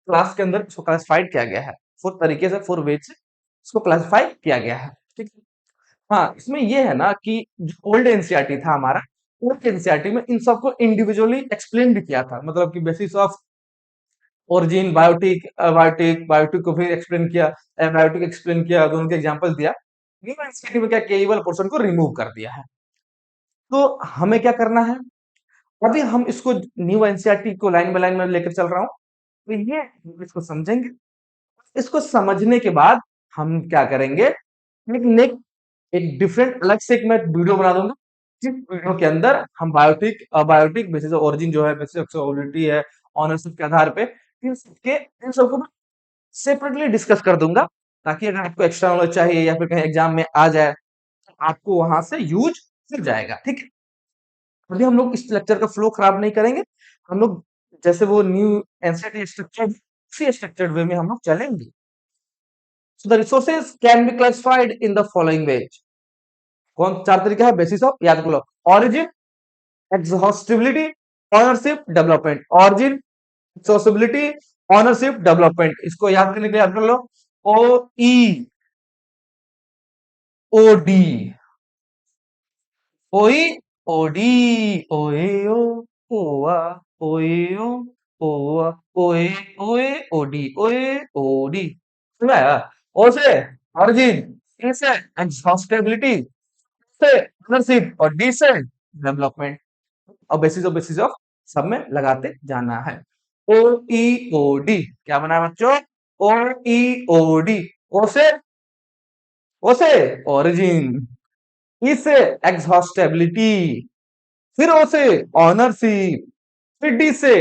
क्लास के अंदर इसको क्लासिफाइड किया गया है, 4 तरीके से, 4 वेज से इसको क्लासिफाई किया गया है। ठीक है। हाँ, इसमें ये है ना कि जो ओल्ड एनसीईआरटी था हमारा, ओल्ड एनसीईआरटी में इन सबको इंडिविजुअली एक्सप्लेन भी किया था, मतलब कि basis of origin, biotic, abiotic, biotic को भी एक्सप्लेन किया, एबायोटिक एक्सप्लेन किया, दोनों के एग्जांपल दिया। न्यू एनसीईआरटी में क्या किया, ये वाला पोर्शन को रिमूव कर दिया है। तो हमें क्या करना है, अभी हम इसको न्यू एनसीईआरटी को लाइन बाय लाइन में लेकर चल रहा हूँ, तो ये हम इसको समझेंगे। इसको समझने के बाद हम क्या करेंगे, एक नेक्स्ट एक डिफरेंट अलग से एक मैं वीडियो बना दूंगा, जिस वीडियो के अंदर हम biotic, abiotic, basis of origin जो है, बेसिस ऑफ सॉलिबिलिटी है, ऑनरशिप के आधार पे इन सबको मैं सेपरेटली डिस्कस कर दूंगा, ताकि अगर आपको एक्स्ट्रा नॉलेज चाहिए या फिर कहीं एग्जाम में आ जाए तो आपको वहां से यूज मिल जाएगा। ठीक है। अभी हम लोग इस लेक्चर का फ्लो खराब नहीं करेंगे, हम लोग जैसे वो न्यू एनसीईआरटी स्ट्रक्चर उसी स्ट्रक्चर्ड वे में हम लोग चलेंगे। So the resources can be classified in the following ways. कौन 4 तरीका है, बेसिस ऑफ, याद कर लो, origin, exhaustibility, ownership, development. Origin, exhaustibility, ownership, development. इसको याद करने के लिए याद कर लो, ओ ई ओ डी, ओई ओडी, ओए ओ, ओआ, ओए ओ, ओआ, ओए, ओए, ओडी, ओए, ओडी। सुना है? ओ से ऑरिजिन, ए से एग्जॉस्टिबिलिटी, से ओनरशिप और डी से डेवलपमेंट। और बेसिस ऑफ सब में लगाते जाना है। ओ ई ओ डी क्या बना है बच्चों, ओ ई ओ डी। ओ से ओरिजिन, ई से एग्जॉस्टेबिलिटी, फिर ओ से ऑनरशिप, फिर डी से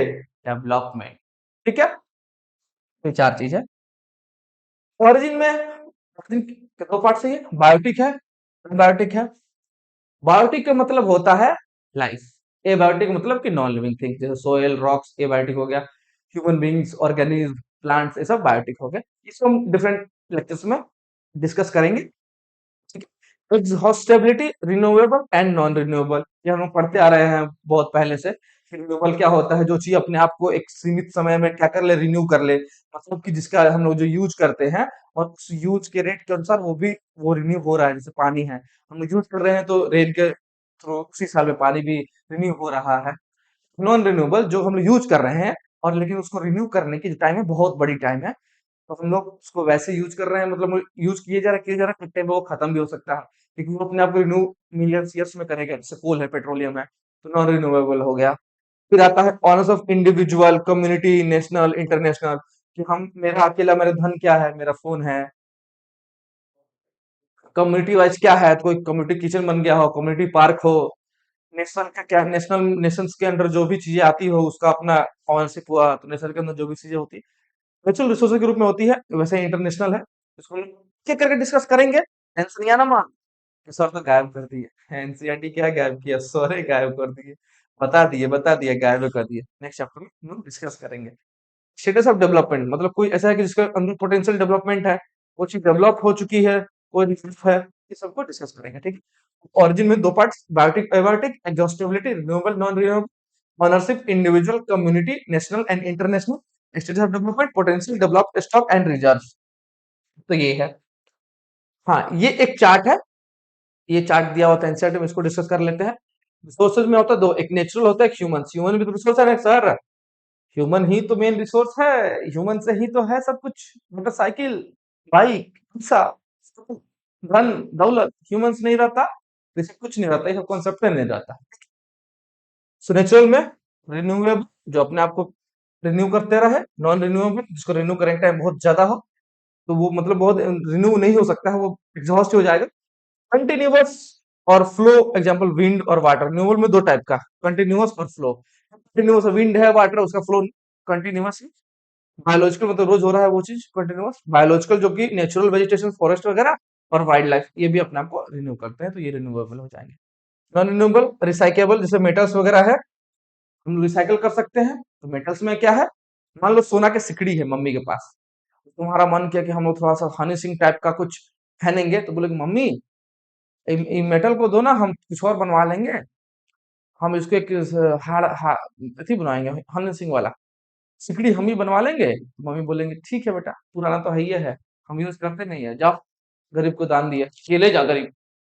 डेवलपमेंट। ठीक है। ये 4 चीज है। ओरिजिन में ओरिजिन के 2 पार्ट से, बायोटिक है, एबायोटिक है। बायोटिक का मतलब होता है लाइफ, एबायोटिक मतलब कि नॉन लिविंग थिंग, जैसे सोयल, रॉक्स एबायोटिक हो गया, ह्यूमन बींग्स, ऑर्गेनिज्म, प्लांट्स, ये सब बायोटिक हो गए। इसको हम डिफरेंट लेक्चर्स में डिस्कस करेंगे। ठीक है। एग्जॉस्टेबिलिटी, रिन्यूएबल एंड नॉन रिन्यूएबल, ये हम लोग पढ़ते आ रहे हैं बहुत पहले से। रिन्यूएबल क्या होता है, जो चीज अपने आप को एक सीमित समय में क्या कर ले, रिन्यू कर ले, मतलब कि जिसका हम लोग जो यूज करते हैं और उस यूज के रेट के अनुसार वो भी वो रिन्यू हो रहा है। जैसे पानी है, हम लोग यूज कर रहे हैं तो रेन के थ्रू उसी साल में पानी भी रिन्यू हो रहा है। नॉन रिन्यूएबल जो हम लोग यूज कर रहे हैं और लेकिन उसको रिन्यू करने की जो टाइम है बहुत बड़ी टाइम है, तो हम लोग उसको वैसे यूज कर रहे हैं, मतलब यूज किए जा रहे हैं, कितने में वो खत्म भी हो सकता है, लेकिन वो अपने आप को रिन्यू मिलियंस ईयर्स में करेगा। जैसे कोल है, पेट्रोलियम है, तो नॉन रिन्यूएबल हो गया। फिर आता है honours of individual, community, national, international, कि हम, मेरा अकेला, मेरा धन क्या है, मेरा फोन है। कम्युनिटी वाइज क्या है, तो कोई कम्युनिटी किचन बन गया हो, कम्युनिटी पार्क हो। नेशनल का क्या, नेशनल नेशंस के अंडर जो भी चीजें आती हो उसका अपना ऑनरशिप हुआ, तो नेशनल के अंदर जो भी चीजें होती है नेचुरल रिसोर्सेज के रूप में होती है, वैसे इंटरनेशनल है। इसको हम क्या करके डिस्कस करेंगे। टेंशन नहीं आना मान, सर तो गायब कर दिए, एनसीईआरटी क्या गायब किया, सर गायब कर दिए, बता दिए, गायब कर दिए। नेक्स्ट चैप्टर में हम डिस्कस करेंगे। स्टेटस ऑफ डेवलपमेंट मतलब कोई ऐसा है कि जिसका अंदर पोटेंशियल डेवलपमेंट है, वो चीज डेवलप हो चुकी है, कोई रिलीफ है, ये सबको डिस्कस करेंगे। ठीक है। ओरिजिन में 2 parts, biotic, abiotic, exhaustibility, renewable, non renewable, ownership, individual, community, national and international, status of development, potential, developed, stock and reserve. तो ये है। हाँ, ये एक चार्ट है, ये चार्ट दिया होता है एनसीईआरटी में, इसको डिस्कस कर लेते हैं। रिसोर्सेज में होता है 2, एक नेचुरल होता है, एक ह्यूमन। ह्यूमन भी तो रिसोर्स है ना सर, ह्यूमन ही तो मेन रिसोर्स है, ह्यूमन से ही तो है सब कुछ, मोटरसाइकिल, बाइक, रिक्शा, धन, दौलत, ह्यूमंस नहीं रहता तो इसे कुछ नहीं रहता, ये सब कॉन्सेप्ट नहीं रहता। सो नेचुरल में रिन्यूएबल, जो अपने आप को रिन्यू करते रहे। नॉन रिन्यूएबल, जिसको रिन्यू करने टाइम बहुत ज्यादा हो, तो वो मतलब बहुत रिन्यू नहीं हो सकता है, वो एग्जॉस्ट हो जाएगा। कंटिन्यूअस और फ्लो, एग्जांपल विंड और वाटर। रिन्यूएबल में 2 टाइप का, कंटिन्यूअस और फ्लो। कंटिन्यूअस विंड है, वाटर, उसका फ्लो कंटिन्यूअस है। बायोलॉजिकल मतलब रोज हो रहा है वो चीज कंटिन्यूअस। बायोलॉजिकल जो कि नेचुरल वेजिटेशन, फॉरेस्ट वगैरह, और वाइल्ड लाइफ, ये भी अपने आप को रिन्यू करते हैं, तो ये रिन्यूएबल हो जाएंगे। नॉन रिन्यूएबल रिसाइकेबल, जैसे मेटल्स वगैरह है, हम रिसाइकल कर सकते हैं। तो मेटल्स में क्या है, मान लो सोना की सिकड़ी है मम्मी के पास, तुम्हारा मन किया कि हम लोग थोड़ा सा हनी सिंह टाइप का कुछ पहनेंगे, तो बोले मम्मी मेटल को दो ना, हम कुछ और बनवा लेंगे, हम इसको एक हाड़ अथी बनवाएंगे, हनी सिंह वाला सिकड़ी हम ही बनवा लेंगे। तो मम्मी बोलेंगे ठीक है बेटा, पुराना तो है ही है, हम यूज करते नहीं है, जाओ गरीब को दान दिया, ये ले जा गरीब,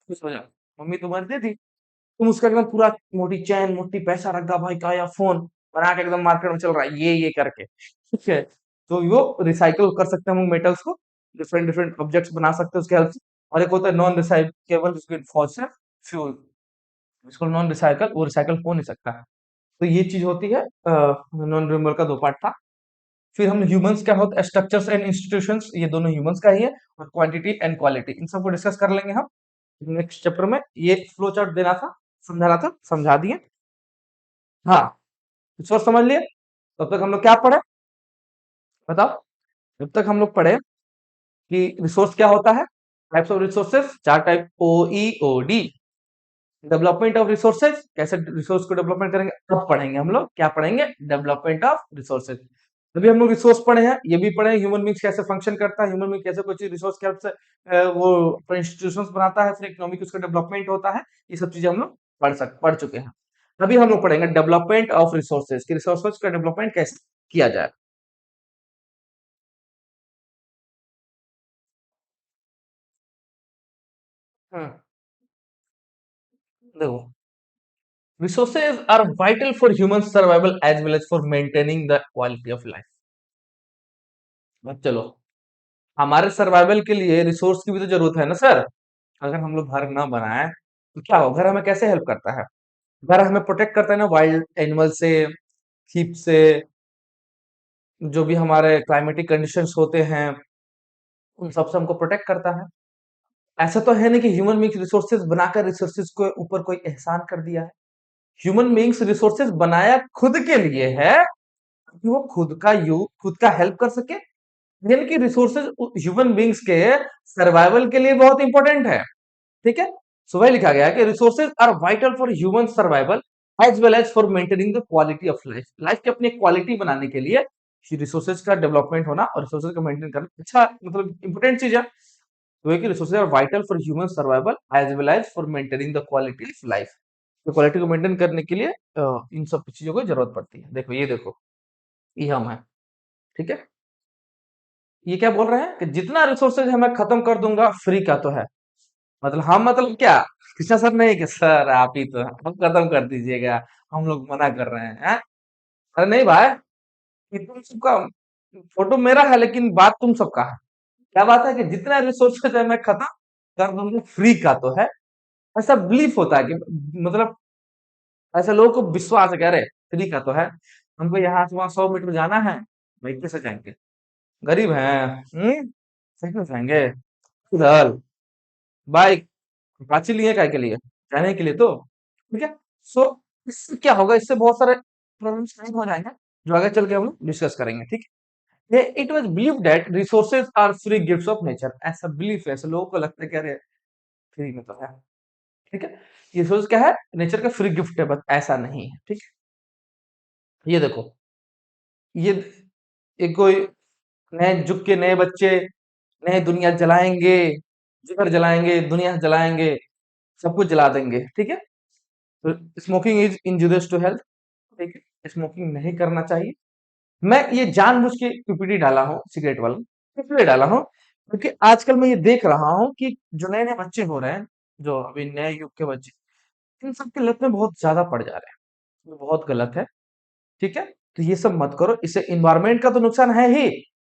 खुश हो जा। मम्मी तो मर देती, तुम उसका एकदम पूरा मोटी चैन, मोटी पैसा रखा भाई का, या फोन बना के एकदम मार्केट में चल रहा है ये करके, ठीक है। तो वो रिसाइकल कर सकते हैं हम मेटल्स को, डिफरेंट डिफरेंट ऑब्जेक्ट्स बना सकते हैं उसके हेल्प से। और एक होता है नॉन रिसाइकेबल, जिसको फॉसिल फ्यूल, इसको नॉन रिसाइकल, वो रिसाइकल हो नहीं सकता है। तो ये चीज होती है, नॉन रिन्यूएबल का दो पार्ट था। फिर हम ह्यूमंस क्या होता है, स्ट्रक्चर्स एंड इंस्टीट्यूशंस, ये दोनों ह्यूमंस का ही है। और क्वांटिटी एंड क्वालिटी, इन सबको डिस्कस कर लेंगे हम नेक्स्ट चैप्टर में। ये फ्लो चार्ट देना था, समझाना था, समझा दिए। हाँ, कुछ और समझ लिए? तब तक हम लोग क्या पढ़े, बताओ। जब तक हम लोग पढ़े कि रिसोर्स क्या होता है, टाइप्स ऑफ रिसोर्सेज, चार type, O E O D. Development of resources, कैसे रिसोर्स को डेवलपमेंट करेंगे, अब पढ़ेंगे हम लोग, क्या पढ़ेंगे, डेवलपमेंट ऑफ रिसोर्सेज। अभी हम लोग रिसोर्स पढ़े हैं, ये भी पढ़े हैं ह्यूमन बींग्स कैसे फंक्शन करता है, ह्यूमन बींग कैसे कोई चीज रिसोर्स के हेल्प से वो इंस्टीट्यूशंस बनाता है, फिर इकोनॉमिक उसका डेवलपमेंट होता है। ये सब चीजें हम लोग पढ़ चुके हैं। अभी हम लोग पढ़ेंगे डेवलपमेंट ऑफ रिसोर्सेज, कि रिसोर्सेज का डेवलपमेंट कैसे किया जाए। हम्म, देखो, resources are vital for human survival as well as for maintaining the quality of life। अब चलो, हमारे सर्वाइवल के लिए रिसोर्स की भी तो जरूरत है ना सर। अगर हम लोग घर ना बनाए तो क्या हो, घर हमें कैसे हेल्प करता है, घर हमें प्रोटेक्ट करता है ना, वाइल्ड एनिमल से, थीप से, जो भी हमारे क्लाइमेटिक कंडीशंस होते हैं उन सब से हमको प्रोटेक्ट करता है। ऐसा तो है नहीं कि ह्यूमन बींग्स रिसोर्सेज बनाकर रिसोर्सेज को ऊपर कोई एहसान कर दिया है। ह्यूमन बींग्स रिसोर्सेज बनाया खुद के लिए है, कि वो खुद का हेल्प कर सके। यानी कि रिसोर्सेज ह्यूमन बींग्स के सर्वाइवल के लिए बहुत इंपॉर्टेंट है, ठीक है। सो वही लिखा गया है कि resources are vital for human survival as well as for maintaining the quality of life. Life की अपनी क्वालिटी बनाने के लिए रिसोर्सेज का डेवलपमेंट होना और रिसोर्सेज को मेंटेन करना अच्छा, मतलब इंपॉर्टेंट चीज है। तो है कि resources are vital for human survival as well as for maintaining the quality of life. तो क्वालिटी को मेंटेन करने के लिए इन सब चीजों की जरूरत पड़ती है। देखो, ये देखो, ये हम है, ठीक है। ये क्या बोल रहे हैं कि जितना रिसोर्सेज है मैं खत्म कर दूंगा, फ्री का तो है। मतलब हम, मतलब क्या, कृष्णा सर नहीं कि सर आप ही तो हैं, हम खत्म कर दीजिएगा, हम लोग मना कर रहे हैं, हैं? अरे नहीं भाई, ये तुम सबका फोटो मेरा है लेकिन बात तुम सबका है। क्या बात है कि जितना रिसोर्सेज है मैं खत्म कर दूंगा, फ्री का तो है। ऐसा बिलीफ होता है कि, मतलब ऐसे लोगों को विश्वास है कि अरे फ्री का तो है, हमको यहाँ से वहां 100 मीटर जाना है, भाई कैसे जाएंगे, गरीब हैं, कैसे जाएंगे, उधर बाइक अपाची लिए काय के लिए, जाने के लिए तो, ठीक है। सो इससे क्या होगा, इससे बहुत सारे प्रॉब्लम्स सॉल्व हो जाएंगे, जो आगे चल के हम लोग डिस्कस करेंगे, ठीक है। It was believe that resources are free gifts of nature, ऐसा बिलीफ है, ऐसे लोगों को लगता है कि अरे फ्री में तो है, ठीक है। ये रिसोर्स क्या है, नेचर का फ्री गिफ्ट है, बस ऐसा नहीं है, ठीक है। ये देखो, ये कोई नए जुग के नए बच्चे नए दुनिया जलाएंगे, जिगर जलाएंगे, दुनिया जलाएंगे, सब कुछ जला देंगे, ठीक है। तो smoking is injurious to health, ठीक है, स्मोकिंग नहीं करना चाहिए। मैं ये जानबूझ के पीपीटी डाला हूँ सिगरेट वाला, इसलिए डाला हूँ क्योंकि आजकल मैं ये देख रहा हूँ कि जो नए नए बच्चे हो रहे हैं, जो अभी नए युग के बच्चे, इन सब की लत में बहुत ज्यादा पड़ जा रहे हैं, ये बहुत गलत है, ठीक है। तो ये सब मत करो, इससे इन्वायरमेंट का तो नुकसान है ही,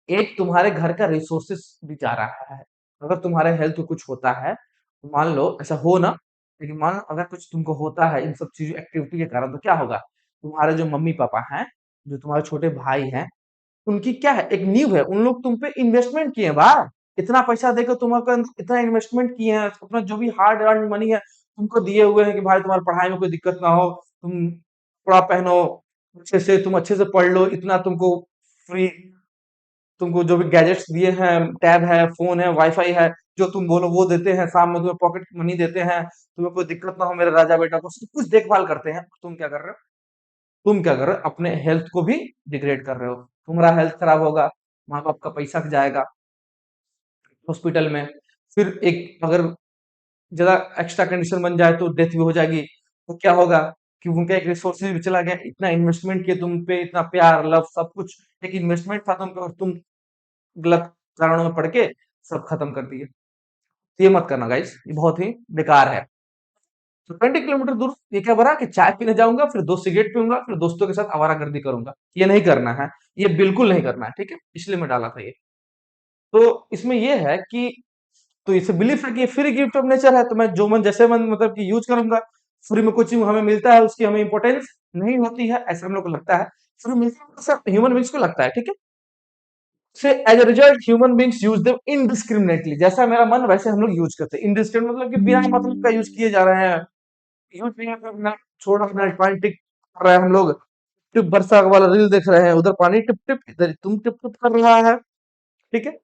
एक तुम्हारे घर का रिसोर्सेस भी जा रहा है। अगर तुम्हारे हेल्थ को कुछ होता है, तो मान लो ऐसा हो ना, लेकिन मान लो अगर कुछ तुमको होता है इन सब चीजों एक्टिविटी के कारण, तो क्या होगा, तुम्हारे जो मम्मी पापा हैं, जो तुम्हारे छोटे भाई हैं, उनकी क्या है, एक नींव है, उन लोग तुम पे इन्वेस्टमेंट किए हैं भाई, इतना पैसा देकर तुम्हारे इतना इन्वेस्टमेंट किए हैं, अपना जो भी हार्ड अर्न मनी है तुमको दिए हुए हैं कि भाई तुम्हारी पढ़ाई में कोई दिक्कत ना हो, तुम कपड़ा पहनो, अच्छे से तुम अच्छे से पढ़ लो, इतना तुमको फ्री, तुमको जो भी गैजेट्स दिए हैं, टैब है, फोन है, वाईफाई है, जो तुम बोलो वो देते हैं, साथ में तुम्हें पॉकेट मनी देते हैं, तुम्हें कोई दिक्कत ना हो मेरे राजा बेटा को, सब कुछ देखभाल करते हैं। तुम क्या कर रहे हो? तुम क्या कर रहे हो? अपने हेल्थ को भी डिग्रेड कर रहे हो। तुम्हारा हेल्थ खराब होगा, माँ बाप का पैसा जाएगा हॉस्पिटल में, फिर एक अगर ज्यादा एक्स्ट्रा कंडीशन बन जाए तो डेथ भी हो जाएगी। तो क्या होगा कि उनका एक रिसोर्सेज भी चला गया, इतना इन्वेस्टमेंट किया तुम पे, इतना प्यार लव सब कुछ, एक इन्वेस्टमेंट था तुम पे, और तुम गलत कारणों में पड़ के सब खत्म कर दिए। तो ये मत करना गाइस, ये बहुत ही बेकार है। तो 20 किलोमीटर दूर ये क्या बना कि चाय पीने जाऊंगा, फिर 2 सिगरेट पीऊंगा, फिर दोस्तों के साथ आवारागर्दी करूंगा, ये नहीं करना है। ये बिल्कुल नहीं करना है, ठीक है, इसलिए मैं डाला था ये। तो इसमें ये है कि, तो इसे बिलीफ है कि ये फ्री गिफ्ट ऑफ नेचर है, तो मैं जो मन जैसे मन मतलब कि यूज करूंगा। फ्री में कुछ हमें मिलता है, उसकी हमें इंपॉर्टेंस नहीं होती है, ऐसा हम लोग को लगता है। फ्री मिलता है सब ह्यूमन बींग्स को लगता है, ठीक है। से as a result human beings use them indiscriminately, जैसा मेरा मन वैसे हम लोग यूज करते हैं। इनडिस्क्रिमिनेट मतलब कि बिना मतलब का यूज किए जा रहे हैं, यूज नहीं करना, छोड़ अपना टाइम टिक कर रहे हैं हम लोग। टिप वर्षा वाला रील देख रहे हैं, उधर पानी टिप टिप, इधर तुम टिप टिप कर रहा है, ठीक है।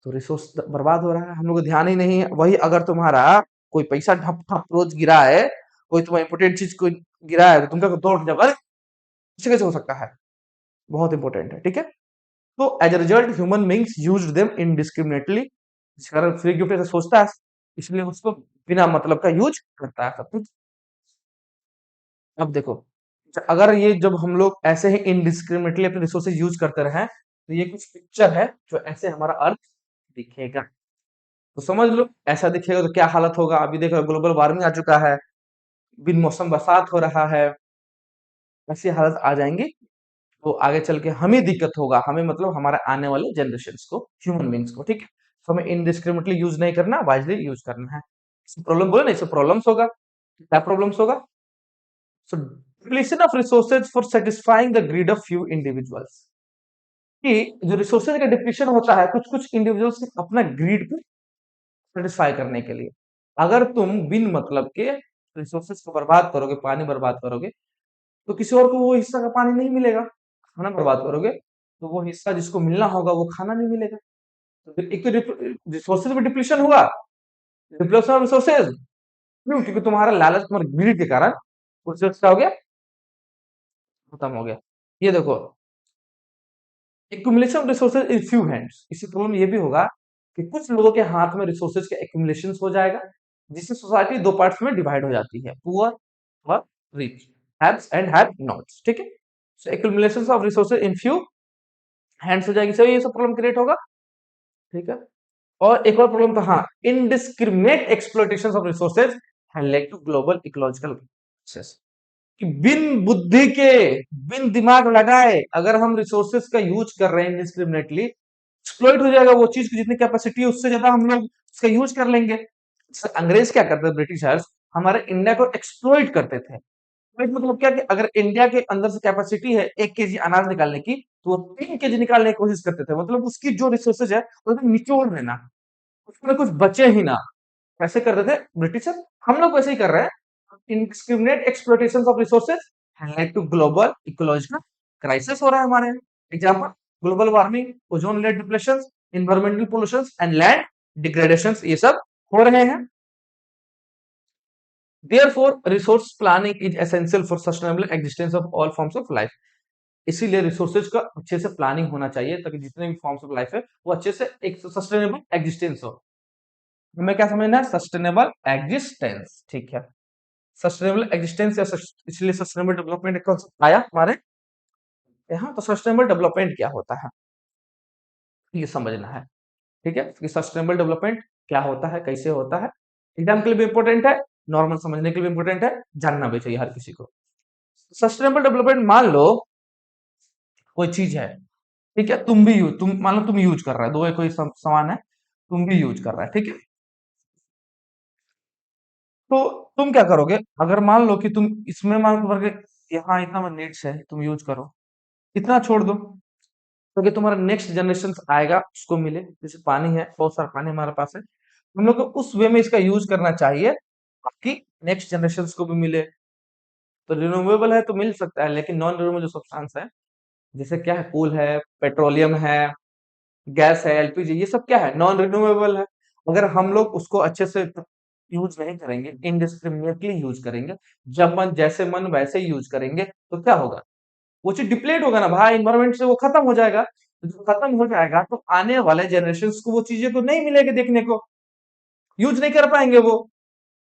तो रिसोर्स बर्बाद हो रहा है, हम लोग को ध्यान ही नहीं है। वही अगर तुम्हारा कोई पैसा ढप ढप रोज गिरा है, कोई तुम्हारा इंपोर्टेंट चीज कोई गिरा है, तो तुम क्या दौड़ जब, अरे ऐसे कैसे हो सकता है, बहुत इंपॉर्टेंट है, ठीक है। तो as a result human beings use them indiscriminately, जिस कारण फ्री गिफ्ट ऐसा सोचता है, इसलिए उसको बिना मतलब का यूज करता है सब कुछ। अब देखो, अगर ये जब हम लोग ऐसे ही इनडिस्क्रिमिनेटली अपने रिसोर्सेज यूज करते रहे, तो ये कुछ पिक्चर है जो ऐसे हमारा अर्थ दिखेगा। तो समझ लो ऐसा दिखेगा तो क्या हालत होगा। अभी देखो ग्लोबल वार्मिंग आ चुका है, बिन मौसम बरसात हो रहा है, ऐसी हालत आ जाएंगी, तो आगे चल के हमें दिक्कत होगा, हमें मतलब हमारे आने वाले जनरेशन को, ह्यूमन बींग्स को, ठीक है। तो हमें इनडिस्क्रिमिनेटली यूज नहीं करना, वाइजली यूज करना है। प्रॉब्लम बोले ना, इससे प्रॉब्लम्स होगा। क्या प्रॉब्लम्स होगा? So depletion of resources for satisfying the greed of few individuals, कि जो रिसोर्सेज का डिप्लीशन होता है कुछ कुछ इंडिविजुअल्स के अपना ग्रीड को सेटिस्फाई करने के लिए। अगर तुम बिन मतलब के रिसोर्सेज को बर्बाद करोगे, पानी बर्बाद करोगे, तो किसी और को वो हिस्सा का पानी नहीं मिलेगा। खाना बर्बाद करोगे तो वो हिस्सा जिसको मिलना होगा वो खाना नहीं मिलेगा। तो फिर एक तो रिसोर्सेज में डिप्लीशन हुआ, डिप्लीशन ऑफ रिसोर्सेज, क्यों? क्योंकि तुम्हारा लालच, तुम्हारे ग्रीड के कारण रिसोर्स क्या हो गया, खत्म हो गया। ये देखो, accumulation of resources in few hands, इससे प्रॉब्लम ये भी होगा कि कुछ लोगों के हाथ में रिसोर्सेज का एक्यूमुलेशन हो जाएगा, जिससे सोसाइटी दो पार्ट्स में डिवाइड हो जाती है, पुअर और rich, haves and have nots, ठीक है। So accumulation of resources in few hands हो जाएगी, सही, ये सब प्रॉब्लम क्रिएट होगा, ठीक है। और एक और प्रॉब्लम था, हाँ, indiscriminate exploitation of resources have led to global ecological crisis, कि बिन बुद्धि के, बिन दिमाग लगाए अगर हम रिसोर्सेज का यूज कर रहे हैं इंडिस्क्रिमिनेटली, एक्सप्लॉइट हो जाएगा वो चीज की जितनी कैपेसिटी है उससे ज्यादा हम लोग उसका यूज कर लेंगे। अंग्रेज क्या करते थे, ब्रिटिशर्स हमारे इंडिया को एक्सप्लॉइट करते थे। Exploit मतलब क्या कि अगर इंडिया के अंदर से कैपेसिटी है 1 केजी अनाज निकालने की, तो वो 3 केजी निकालने की कोशिश करते थे, मतलब उसकी जो रिसोर्सेज है उसको निचोड़ देना, उसमें कुछ बचे ही ना। कैसे करते थे ब्रिटिशर, हम लोग वैसे ही कर रहे हैं। Indiscriminate exploitation of resources led to global ecological crisis हो रहा है हमारे यहाँ। Example, global warming, ozone layer depletion, environmental pollution and land degradation, ये सब हो रहे हैं। Therefore, resource planning is essential for sustainable existence of all forms of life. इसीलिए रिसोर्सेज का अच्छे से प्लानिंग होना चाहिए, ताकि जितने भी फॉर्म्स ऑफ लाइफ है वो अच्छे से एक सस्टेनेबल एग्जिस्टेंस हो। हमें क्या समझना है? सस्टेनेबल एग्जिस्टेंस, ठीक है। सस्टेनेबल एग्जिस्टेंस या इसलिए सस्टेनेबल डेवलपमेंट एक concept आया हमारे यहाँ। तो सस्टेनेबल डेवलपमेंट क्या होता है ये समझना है, ठीक है, कि सस्टेनेबल डेवलपमेंट क्या होता है, कैसे होता है। एग्जाम के लिए भी इंपॉर्टेंट है, नॉर्मल समझने के लिए भी इंपॉर्टेंट है, जानना भी चाहिए हर किसी को। सस्टेनेबल डेवलपमेंट, मान लो कोई चीज है, ठीक है, तुम भी यूज, तुम मान लो तुम यूज कर रहा है, दो कोई सामान है, तुम भी यूज कर रहा है, ठीक है। तो तुम क्या करोगे, अगर मान लो कि तुम इसमें मान लो करके यहाँ इतना नीड्स है, तुम यूज करो, इतना छोड़ दो, क्योंकि तुम्हारा नेक्स्ट जनरेशन आएगा उसको मिले। जैसे पानी है, बहुत सारा पानी हमारे पास है, हम लोग को उस वे में इसका यूज करना चाहिए, ताकि नेक्स्ट जनरेशन को भी मिले, तो रिन्यूएबल है तो मिल सकता है, लेकिन नॉन रिन्यूएबल जो सब्सटेंस है, जैसे क्या है, कोल है, पेट्रोलियम है, गैस है, एलपीजी, ये सब क्या है, नॉन रिन्यूएबल है। अगर हम लोग उसको अच्छे से यूज नहीं करेंगे, इनडिस्क्रिमिनेटली यूज करेंगे, जब मन जैसे मन वैसे ही यूज करेंगे, तो क्या होगा, वो चीज डिप्लीट होगा ना भाई, इन्वायरमेंट से वो खत्म हो जाएगा। तो जब खत्म हो जाएगा तो आने वाले जनरेशन को वो चीजें तो नहीं मिलेगी देखने को, यूज नहीं कर पाएंगे वो।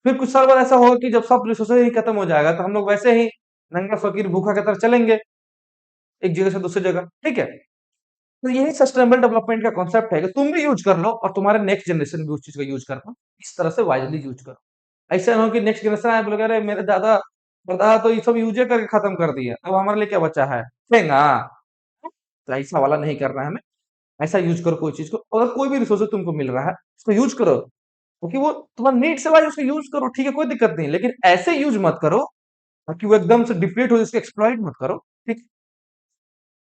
फिर कुछ साल बाद ऐसा होगा कि जब सब रिसोर्सेज ही खत्म हो जाएगा, तो हम लोग वैसे ही नंगा फकीर भूखा की तरह चलेंगे, एक जगह से दूसरी जगह, ठीक है। तो यही सस्टेनेबल डेवलपमेंट का कॉन्सेप्ट है कि तुम भी यूज कर लो और तुम्हारे नेक्स्ट जनरेशन भी उस चीज का यूज कर लो, इस तरह से वाइजली यूज करो। ऐसा ना हो कि नेक्स्ट जनरेशन आए बोले, अरे मेरे दादा परदादा तो ये सब यूज करके खत्म कर दिया, अब हमारे लिए क्या बचा है, फेंगा। तो ऐसा वाला नहीं करना है हमें। ऐसा यूज करो कोई चीज को, अगर कोई भी रिसोर्स तुमको मिल रहा है उसको यूज करो, क्योंकि वो तुम्हारा नीड से वाइज उसको यूज करो, ठीक है, कोई दिक्कत नहीं, लेकिन ऐसे यूज मत करो ताकि वो एकदम से डिप्लीट हो, इसको एक्सप्लॉइट मत करो, ठीक।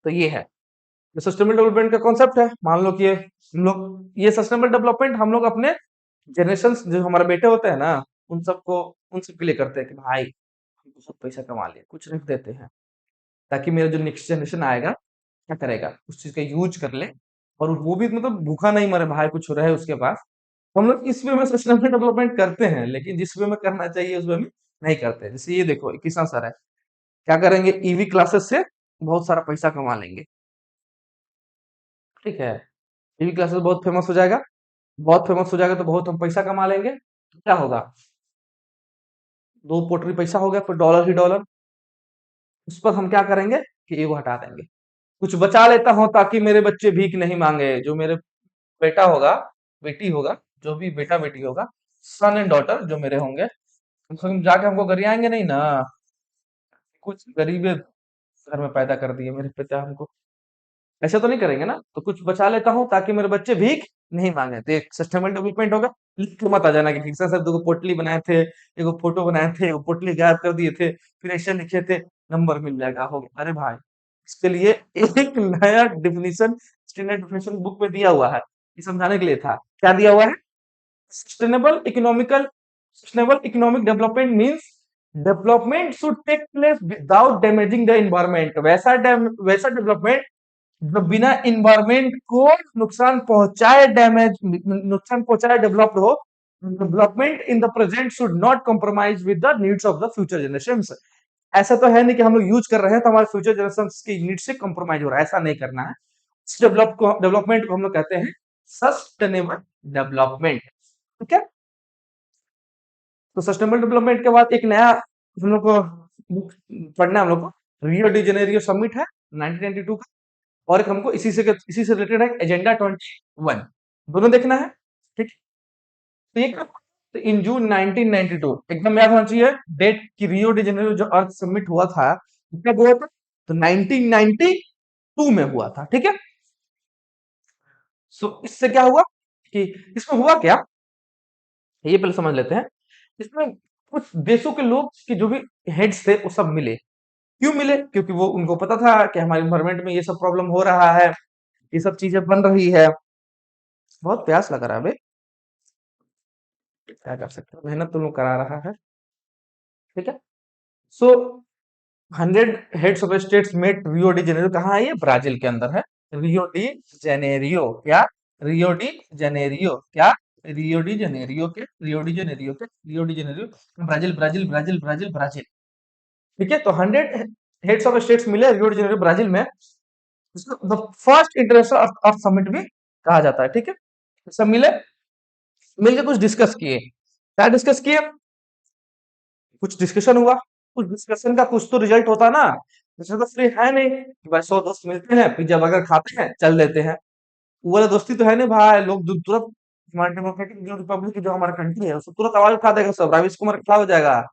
तो ये है, ये सस्टेनेबल डेवलपमेंट का कॉन्सेप्ट है। मान लो कि ये हम लोग, ये सस्टेनेबल डेवलपमेंट हम लोग अपने जनरेशन जो हमारे बेटे होते हैं ना, उन सबको, उन सबके लिए करते हैं कि भाई हम बहुत पैसा कमा लिए, कुछ रख देते हैं, ताकि मेरा जो नेक्स्ट जनरेशन आएगा क्या करेगा, उस चीज का यूज कर ले, और वो भी मतलब भूखा नहीं मरे भाई, कुछ रहे उसके पास। हम लोग इस वे में सस्टेनेबल डेवलपमेंट करते हैं, लेकिन जिस वे में करना चाहिए उस वे में नहीं करते। जैसे ये देखो, किसान सर है, क्या करेंगे, ईवी क्लासेस से बहुत सारा पैसा कमा लेंगे, ठीक है। ईवी क्लासेस बहुत फेमस हो जाएगा, बहुत फेमस हो जाएगा तो बहुत हम पैसा कमा लेंगे, तो क्या होगा, दो पोटरी पैसा हो गया, फिर डॉलर ही डॉलर। उस पर हम क्या करेंगे कि ईगो हटा देंगे, कुछ बचा लेता हूं ताकि मेरे बच्चे भीख नहीं मांगे, जो मेरे बेटा होगा, बेटी होगा, जो भी बेटा बेटी होगा, सन एंड डॉटर जो मेरे होंगे, हम जाके हमको गरियाएंगे नहीं ना, कुछ गरीबे घर में पैदा कर दिए मेरे पिता हमको, ऐसा तो नहीं करेंगे ना। तो कुछ बचा लेता हूँ ताकि मेरे बच्चे भीख नहीं मांगे, तो एक सस्टेनेबल डेवलपमेंट होगा। लिख के मत आ जाना कि किसान साहब देखो पोटली बनाए थे, एगो फोटो बनाए थे, एगो पोटली गायब कर दिए थे, फिर ऐसे लिखे थे, नंबर मिल जाएगा, हो गया। अरे भाई, इसके लिए एक नया डिफिनीशन स्टैंडर्ड डिफिनीशन बुक में दिया हुआ है, ये समझाने के लिए था। क्या दिया हुआ है, sustainable economical, sustainable economic development means development should take place without damaging the environment, वैसा डेवलपमेंट जो बिना इन्वायरमेंट को नुकसान पहुंचाए, डैमेज नुकसान पहुंचाए डेवलप्ड हो। Development in the present should not compromise with the needs of the future generation. ऐसा तो है नहीं कि हम लोग यूज कर रहे हैं तो हमारे फ्यूचर जनरेशन की नीड से कॉम्प्रोमाइज हो रहा है, ऐसा नहीं करना है। इस डेवलपमेंट को हम लोग कहते हैं सस्टेनेबल डेवलपमेंट, ठीक है। तो सस्टेनेबल डेवलपमेंट के बाद एक नया हम लोग को book पढ़ना है, हम लोग को रियो डी जेनेरियो समिट है 1992 का, और एक हमको इसी से रिलेटेड है एजेंडा 21, दोनों देखना है, ठीक। तो ये तो इन जून 1992 एकदम याद होना चाहिए डेट की, रियो डी जेनेरियो जो अर्थ समिट हुआ था, कब हुआ था, तो 1992 में हुआ था, ठीक है। सो इससे क्या हुआ कि इसमें हुआ क्या, ये पहले समझ लेते हैं। इसमें कुछ देशों के लोग के जो भी हेड्स थे वो सब मिले। क्यों मिले, क्योंकि वो उनको पता था कि हमारे इन्वायरमेंट में ये सब प्रॉब्लम हो रहा है, ये सब चीजें बन रही है। बहुत प्यास लग रहा है बे, क्या कर सकते हैं, मेहनत तो लोग करा रहा है, ठीक है। So 100 heads of states met Rio de Janeiro, कहाँ है ये, ब्राजील के अंदर है। रियो डी जेनेरियो, क्या, रियो डी जेनेरियो, क्या, रियो डी जेनेरियो के, रियो डी जेनेरियो के, रियो de Janeiro, Brazil Brazil Brazil Brazil Brazil, ठीक है। तो 100 हेड्स ऑफ स्टेट्स मिले रियो डी जेनेरियो ब्राजील में, the first international earth summit भी कहा जाता है, ठीक है। सब मिले, मिलकर कुछ डिस्कस किए, क्या डिस्कस किए, कुछ डिस्कशन हुआ, कुछ डिस्कशन का कुछ तो रिजल्ट होता ना। जैसे तो फ्री है नहीं कि भाई 100 दोस्त मिलते हैं, पिज्जा बर्गर खाते हैं चल देते हैं, वो वाला दोस्ती तो है नहीं भाई। लोग तुरंत हमारे डेमोक्रेटिक जो रिपब्लिक की जो हमारा कंट्री है उसको तुरंत आवाज उठा देगा, सब रविश कुमार क्या हो जाएगा,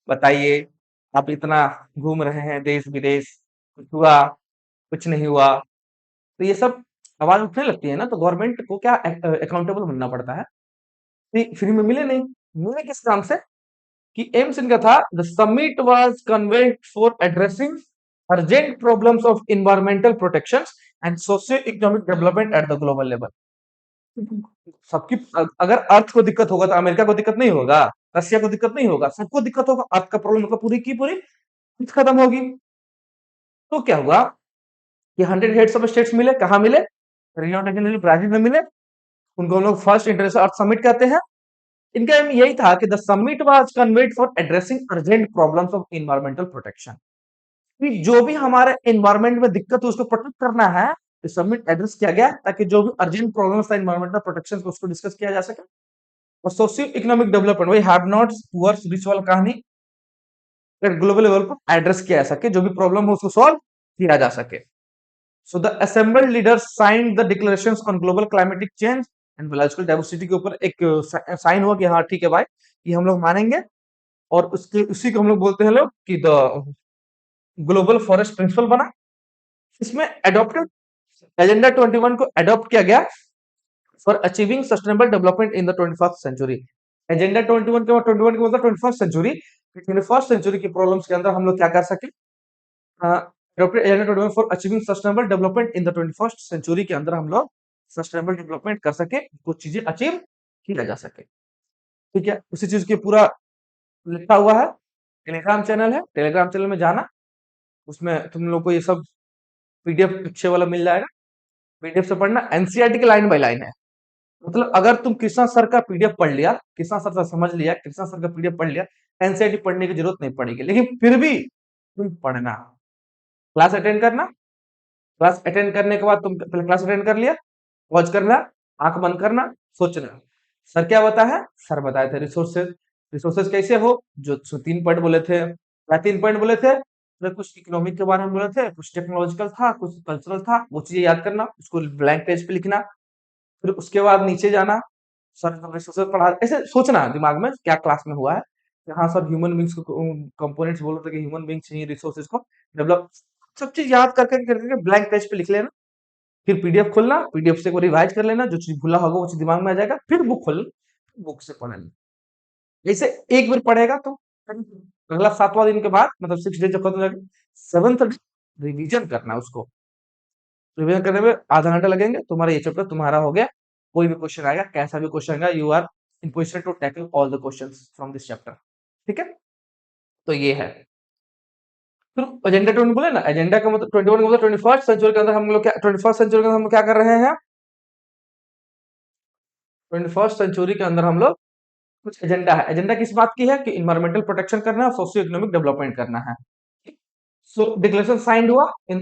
बताइए, आप इतना घूम रहे हैं देश विदेश, कुछ हुआ, कुछ नहीं हुआ, तो ये सब आवाज उठने लगती है ना, तो गवर्नमेंट को क्या अकाउंटेबल बनना पड़ता है। फ्री में मिले नहीं, मिले किस काम से, कि एम्स इनका था, the summit was convent for addressing urgent problems of environmental protection and socio economic development at the global level. सबकी अगर अर्थ को दिक्कत होगा तो अमेरिका को दिक्कत नहीं होगा, रशिया को दिक्कत नहीं होगा, सबको दिक्कत होगा। अर्थ का प्रॉब्लम मतलब पूरी की पूरी अर्थ खत्म होगी। तो क्या हुआ कि 100 हेड्स ऑफ स्टेट्स मिले, कहाँ मिले? रियो डी जेनेरो ब्राजील में मिले। उनको हम लोग फर्स्ट इंटरनेशनल अर्थ समिट कहते हैं। इनका एम यही था कि the summit was conveyed for addressing urgent problems of environmental protection, कि जो भी हमारे एनवायरमेंट में दिक्कत है उसको प्रोटेक्ट करना है। तो समिट एड्रेस किया गया ताकि जो भी अर्जेंट प्रॉब्लम्स था एनवायरमेंटल प्रोटेक्शन को उसको डिस्कस किया जा सके। और सोशियो इकोनॉमिक डेवलपमेंट, वही हैव नॉट्स पुअर्स रिच वाला कहानी ग्लोबल लेवल पर एड्रेस किया जा सके, जो भी प्रॉब्लम हो उसको सॉल्व किया जा सके। So the assembled leaders signed the declarations on global climatic change and biological diversity के ऊपर एक साइन हुआ कि हाँ ठीक है भाई, ये हम लोग मानेंगे। और उसके उसी को हम लोग बोलते हैं लोग कि द ग्लोबल फॉरेस्ट प्रिंसिपल बना। इसमें एडॉप्टेड एजेंडा 21 को एडॉप्ट किया गया for achieving sustainable development in the 21st century. Agenda 21 के बाद 21 के मतलब 21st सेंचुरी, 21st सेंचुरी की प्रॉब्लम्स के अंदर हम लोग क्या कर सके, adopted agenda 21 for achieving sustainable development in the 21st century के अंदर हम लोग सस्टेनेबल डेवलपमेंट कर सके, कुछ चीजें अचीव किया जा सके। ठीक है, उसी चीज के पूरा लिखा हुआ है। टेलीग्राम चैनल है, टेलीग्राम चैनल में जाना, उसमें तुम लोग को ये सब पीडीएफ पीछे वाला मिल जाएगा। पीडीएफ से पढ़ना, एनसीईआरटी की लाइन बाय लाइन है। मतलब अगर तुम कृष्णा सर का पीडीएफ पढ़ लिया, कृष्णा सर से समझ लिया, कृष्णा सर का पीडीएफ पढ़ लिया, एनसीईआरटी पढ़ने की जरूरत नहीं पड़ेगी। लेकिन फिर भी तुम पढ़ना, क्लास अटेंड करना। क्लास अटेंड करने के बाद तुम पहले क्लास अटेंड कर लिया, पॉज करना, आंख बंद करना, सोचना सर क्या बताया है। सर बताए थे रिसोर्सेज, रिसोर्सेज कैसे हो, जो 3 पॉइंट बोले थे, क्या 3 पॉइंट बोले थे, मतलब कुछ इकोनॉमिक के बारे में बोले थे, कुछ टेक्नोलॉजिकल था, कुछ कल्चरल था, वो चीजें याद करना, उसको ब्लैंक पेज पे लिखना। फिर उसके बाद नीचे जाना, सर हमने सोशल पढ़ा, ऐसे सोचना दिमाग में क्या क्लास में हुआ है कि हाँ सर ह्यूमन बींग्स को कंपोनेंट्स बोल रहे थे कि ह्यूमन बींग्स चाहिए रिसोर्सेज को डेवलप, सब चीज याद करके ब्लैंक पेज पे लिख लेना। फिर पीडीएफ खोलना, पीडीएफ से को रिवाइज कर लेना, जो चीज भूला होगा वो चीज दिमाग में आ जाएगा, फिर बुक खोलना, बुक से पढ़ना। ऐसे एक बार पढ़ेगा तो अगला 7वां दिन के बाद मतलब 6 डे जब खत्म हो जाएगा, 7th डे रिवीजन करना उसको। रिवीजन करने में आधा घंटा लगेंगे, तुम्हारा ये चैप्टर तुम्हारा हो गया। कोई भी क्वेश्चन आएगा, कैसा भी क्वेश्चन आएगा, you are in position to tackle all the questions from this chapter. ठीक है, तो ये है। फिर एजेंडा 20 बोले ना, एजेंडा का मतलब 21 का मतलब 21st सेंचुरी के अंदर हम लोग क्या, 21st सेंचुरी के अंदर हम लोग क्या कर रहे हैं, 21st सेंचुरी के अंदर हम लोग कुछ एजेंडा है। एजेंडा किस बात की है कि इन्वायरमेंटल प्रोटेक्शन करना है, सोशियो इकोनॉमिक डेवलपमेंट करना है। सो डिक्लेरेशन साइंड हुआ in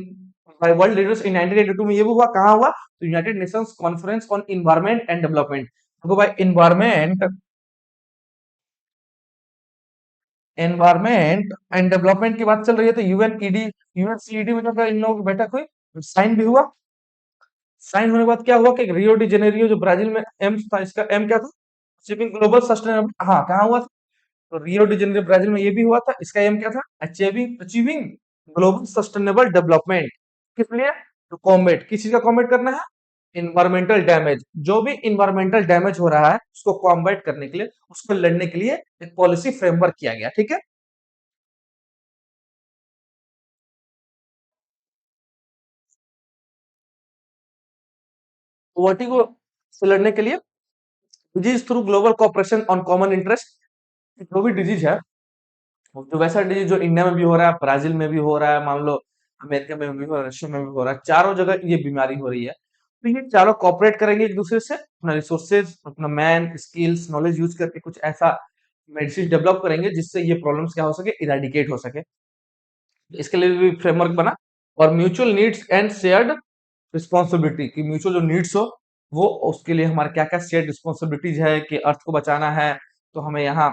by world leaders in 1982 में। ये भी हुआ कहाँ हुआ, तो United Nations conference on environment and development. देखो भाई, एनवायरमेंट एंड डेवलपमेंट की बात चल रही है, तो यूएनसीईडी में जब इन लोगों की बैठक हुई, साइन भी हुआ। साइन होने के बाद क्या हुआ कि रियो डी जेनेरियो जो ब्राजील में एम्स था, इसका एम क्या था, अचीविंग ग्लोबल सस्टेनेबल। हाँ, कहाँ हुआ था, तो रियो डी जेनेरियो ब्राजील में ये भी हुआ था। इसका एम क्या था, achieving achieving global sustainable development. किस लिए, तो कॉम्बेट, किस चीज का कॉम्बेट करना है, इन्वायरमेंटल डैमेज। जो भी इन्वायरमेंटल डैमेज हो रहा है उसको कॉम्बैट करने के लिए, उसको लड़ने के लिए एक पॉलिसी फ्रेमवर्क किया गया। ठीक है, पॉवर्टी को से लड़ने के लिए, disease through global cooperation on common interest. जो भी डिजीज है, जो वैसा डिजीज जो इंडिया में भी हो रहा है, ब्राजील में भी हो रहा है, मान लो अमेरिका में भी हो रहा है, रशिया में भी हो रहा है, चारों जगह ये बीमारी हो रही है। तो ये चारों कॉपरेट करेंगे एक दूसरे से, अपना रिसोर्सेज, अपना मैन स्किल्स नॉलेज यूज करके कुछ ऐसा मेडिसिन डेवलप करेंगे जिससे ये प्रॉब्लम्स क्या हो सके, इरेडिकेट हो सके। इसके लिए भी फ्रेमवर्क बना। और mutual needs and shared responsibility, की म्यूचुअल जो नीड्स हो वो, उसके लिए हमारे क्या क्या शेयर्ड रिस्पॉन्सिबिलिटीज है कि अर्थ को बचाना है, तो हमें यहाँ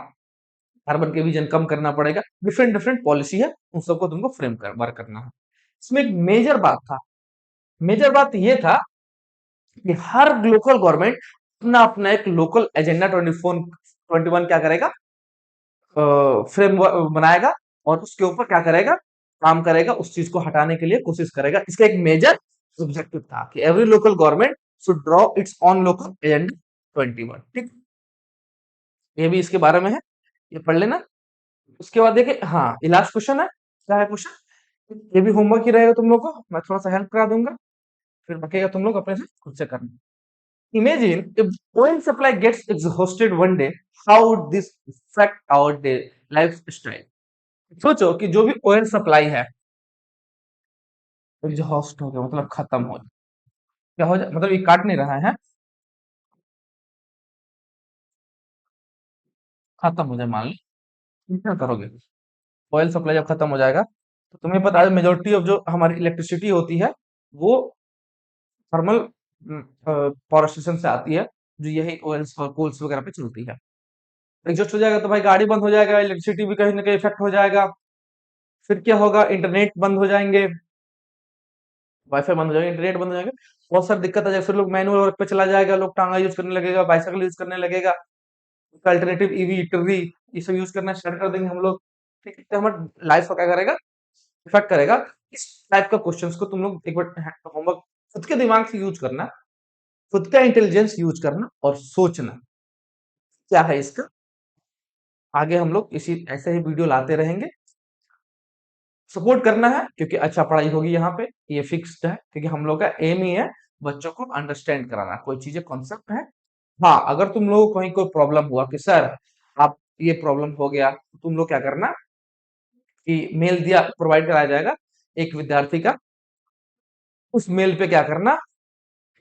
कार्बन के एमिशन कम करना पड़ेगा। डिफरेंट डिफरेंट पॉलिसी है, उन सबको तुमको फ्रेम कर वर्क करना है। इसमें एक मेजर बात था, मेजर बात ये था कि हर लोकल गवर्नमेंट अपना अपना एक लोकल एजेंडा 21 क्या करेगा, फ्रेम बनाएगा, और उसके ऊपर क्या करेगा, काम करेगा, उस चीज को हटाने के लिए कोशिश करेगा। इसका एक मेजर ऑब्जेक्टिव था कि every local government should draw it's on local agenda 21। ठीक, ये भी इसके बारे में है, ये पढ़ लेना। उसके बाद देखिए, हाँ ये लास्ट क्वेश्चन है, क्या है क्वेश्चन, ये भी होमवर्क ही रहेगा तुम लोग को, मैं थोड़ा सा हेल्प करा दूंगा, फिर बकेगा तुम लोग अपने से खुद से करना। Imagine if oil supply gets exhausted one day, how would this affect our day lifestyle? सोचो कि जो भी ऑयल सप्लाई है एग्जॉस्ट हो गया, मतलब खत्म हो जाए, क्या हो जाए, मतलब ये काट नहीं रहा है, खत्म हो जाए मान लो, तुम क्या करोगे? ऑयल सप्लाई जब खत्म हो जाएगा तो तुम्हें पता है मेजोरिटी ऑफ जो हमारी इलेक्ट्रिसिटी होती है वो थर्मल पावर स्टेशन से आती है, जो यही ऑयल्स और कोल्स वगैरह पे चलती है। एग्जॉस्ट हो जाएगा तो भाई गाड़ी बंद हो जाएगा, इलेक्ट्रिसिटी भी कहीं ना कहीं इफेक्ट हो जाएगा। फिर क्या होगा, इंटरनेट बंद हो जाएंगे, वाईफाई बंद हो जाएगा, इंटरनेट बंद हो जाएगा, बहुत सारी दिक्कत आ जाएगी। फिर लोग मैनुअल वर्क पे चला जाएगा, लोग टांगा यूज करने लगेगा, बाइसाइकिल यूज करने लगेगा, अल्टरनेटिव ईवी टर्री ये सब यूज करना स्टार्ट कर देंगे हम लोग। ठीक है, तो हमारे लाइफ को क्या करेगा, इफेक्ट करेगा। इस टाइप का क्वेश्चंस को तुम लोग एक बार होमवर्क खुद के दिमाग से यूज करना, खुद का इंटेलिजेंस यूज करना और सोचना क्या है इसका। आगे हम लोग इसी ऐसे ही वीडियो लाते रहेंगे। सपोर्ट करना है क्योंकि अच्छा पढ़ाई होगी यहाँ पे, ये फिक्स्ड है, क्योंकि हम लोग का एम ही है बच्चों को अंडरस्टैंड कराना, कोई चीजें कॉन्सेप्ट है। हाँ, अगर तुम लोगों को कहीं कोई प्रॉब्लम हुआ कि सर आप ये प्रॉब्लम हो गया, तो तुम लोग क्या करना कि मेल दिया प्रोवाइड कराया जाएगा एक विद्यार्थी का, उस मेल पे क्या करना,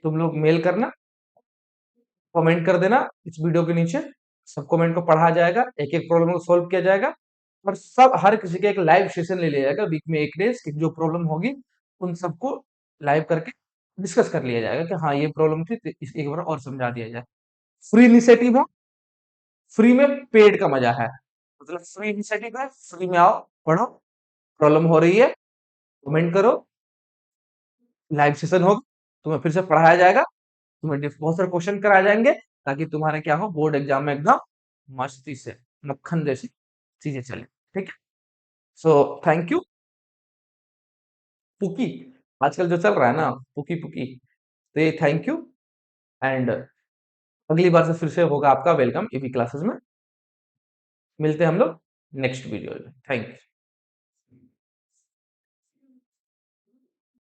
तुम लोग मेल करना, कमेंट कर देना इस वीडियो के नीचे, सब कमेंट को पढ़ा जाएगा, एक एक प्रॉब्लम को सोल्व किया जाएगा, और सब हर किसी का एक लाइव सेशन ले लिया जाएगा वीक में एक डेज की, जो प्रॉब्लम होगी उन सबको लाइव करके डिस्कस कर लिया जाएगा कि हाँ ये प्रॉब्लम थी, तो एक बार और समझा दिया जाए। फ्री इनिशिएटिव है, फ्री में पेड का मजा है, मतलब फ्री इनिशिएटिव है, फ्री में आओ पढ़ो, प्रॉब्लम हो रही है कमेंट करो, लाइव सेशन होगा, तुम्हें फिर से पढ़ाया जाएगा, तुम्हें बहुत सारे क्वेश्चन कराए जाएंगे, ताकि तुम्हारे क्या हो बोर्ड एग्जाम में एकदम मस्ती से मक्खन जैसी चीजें चले। ठीक है, सो थैंक यू पुकी, आजकल जो चल रहा है ना पुकी पुकी, तो ये थैंक यू, एंड अगली बार से फिर से होगा आपका वेलकम ईवी क्लासेस में। मिलते हैं हम लोग नेक्स्ट वीडियो में। Thank you.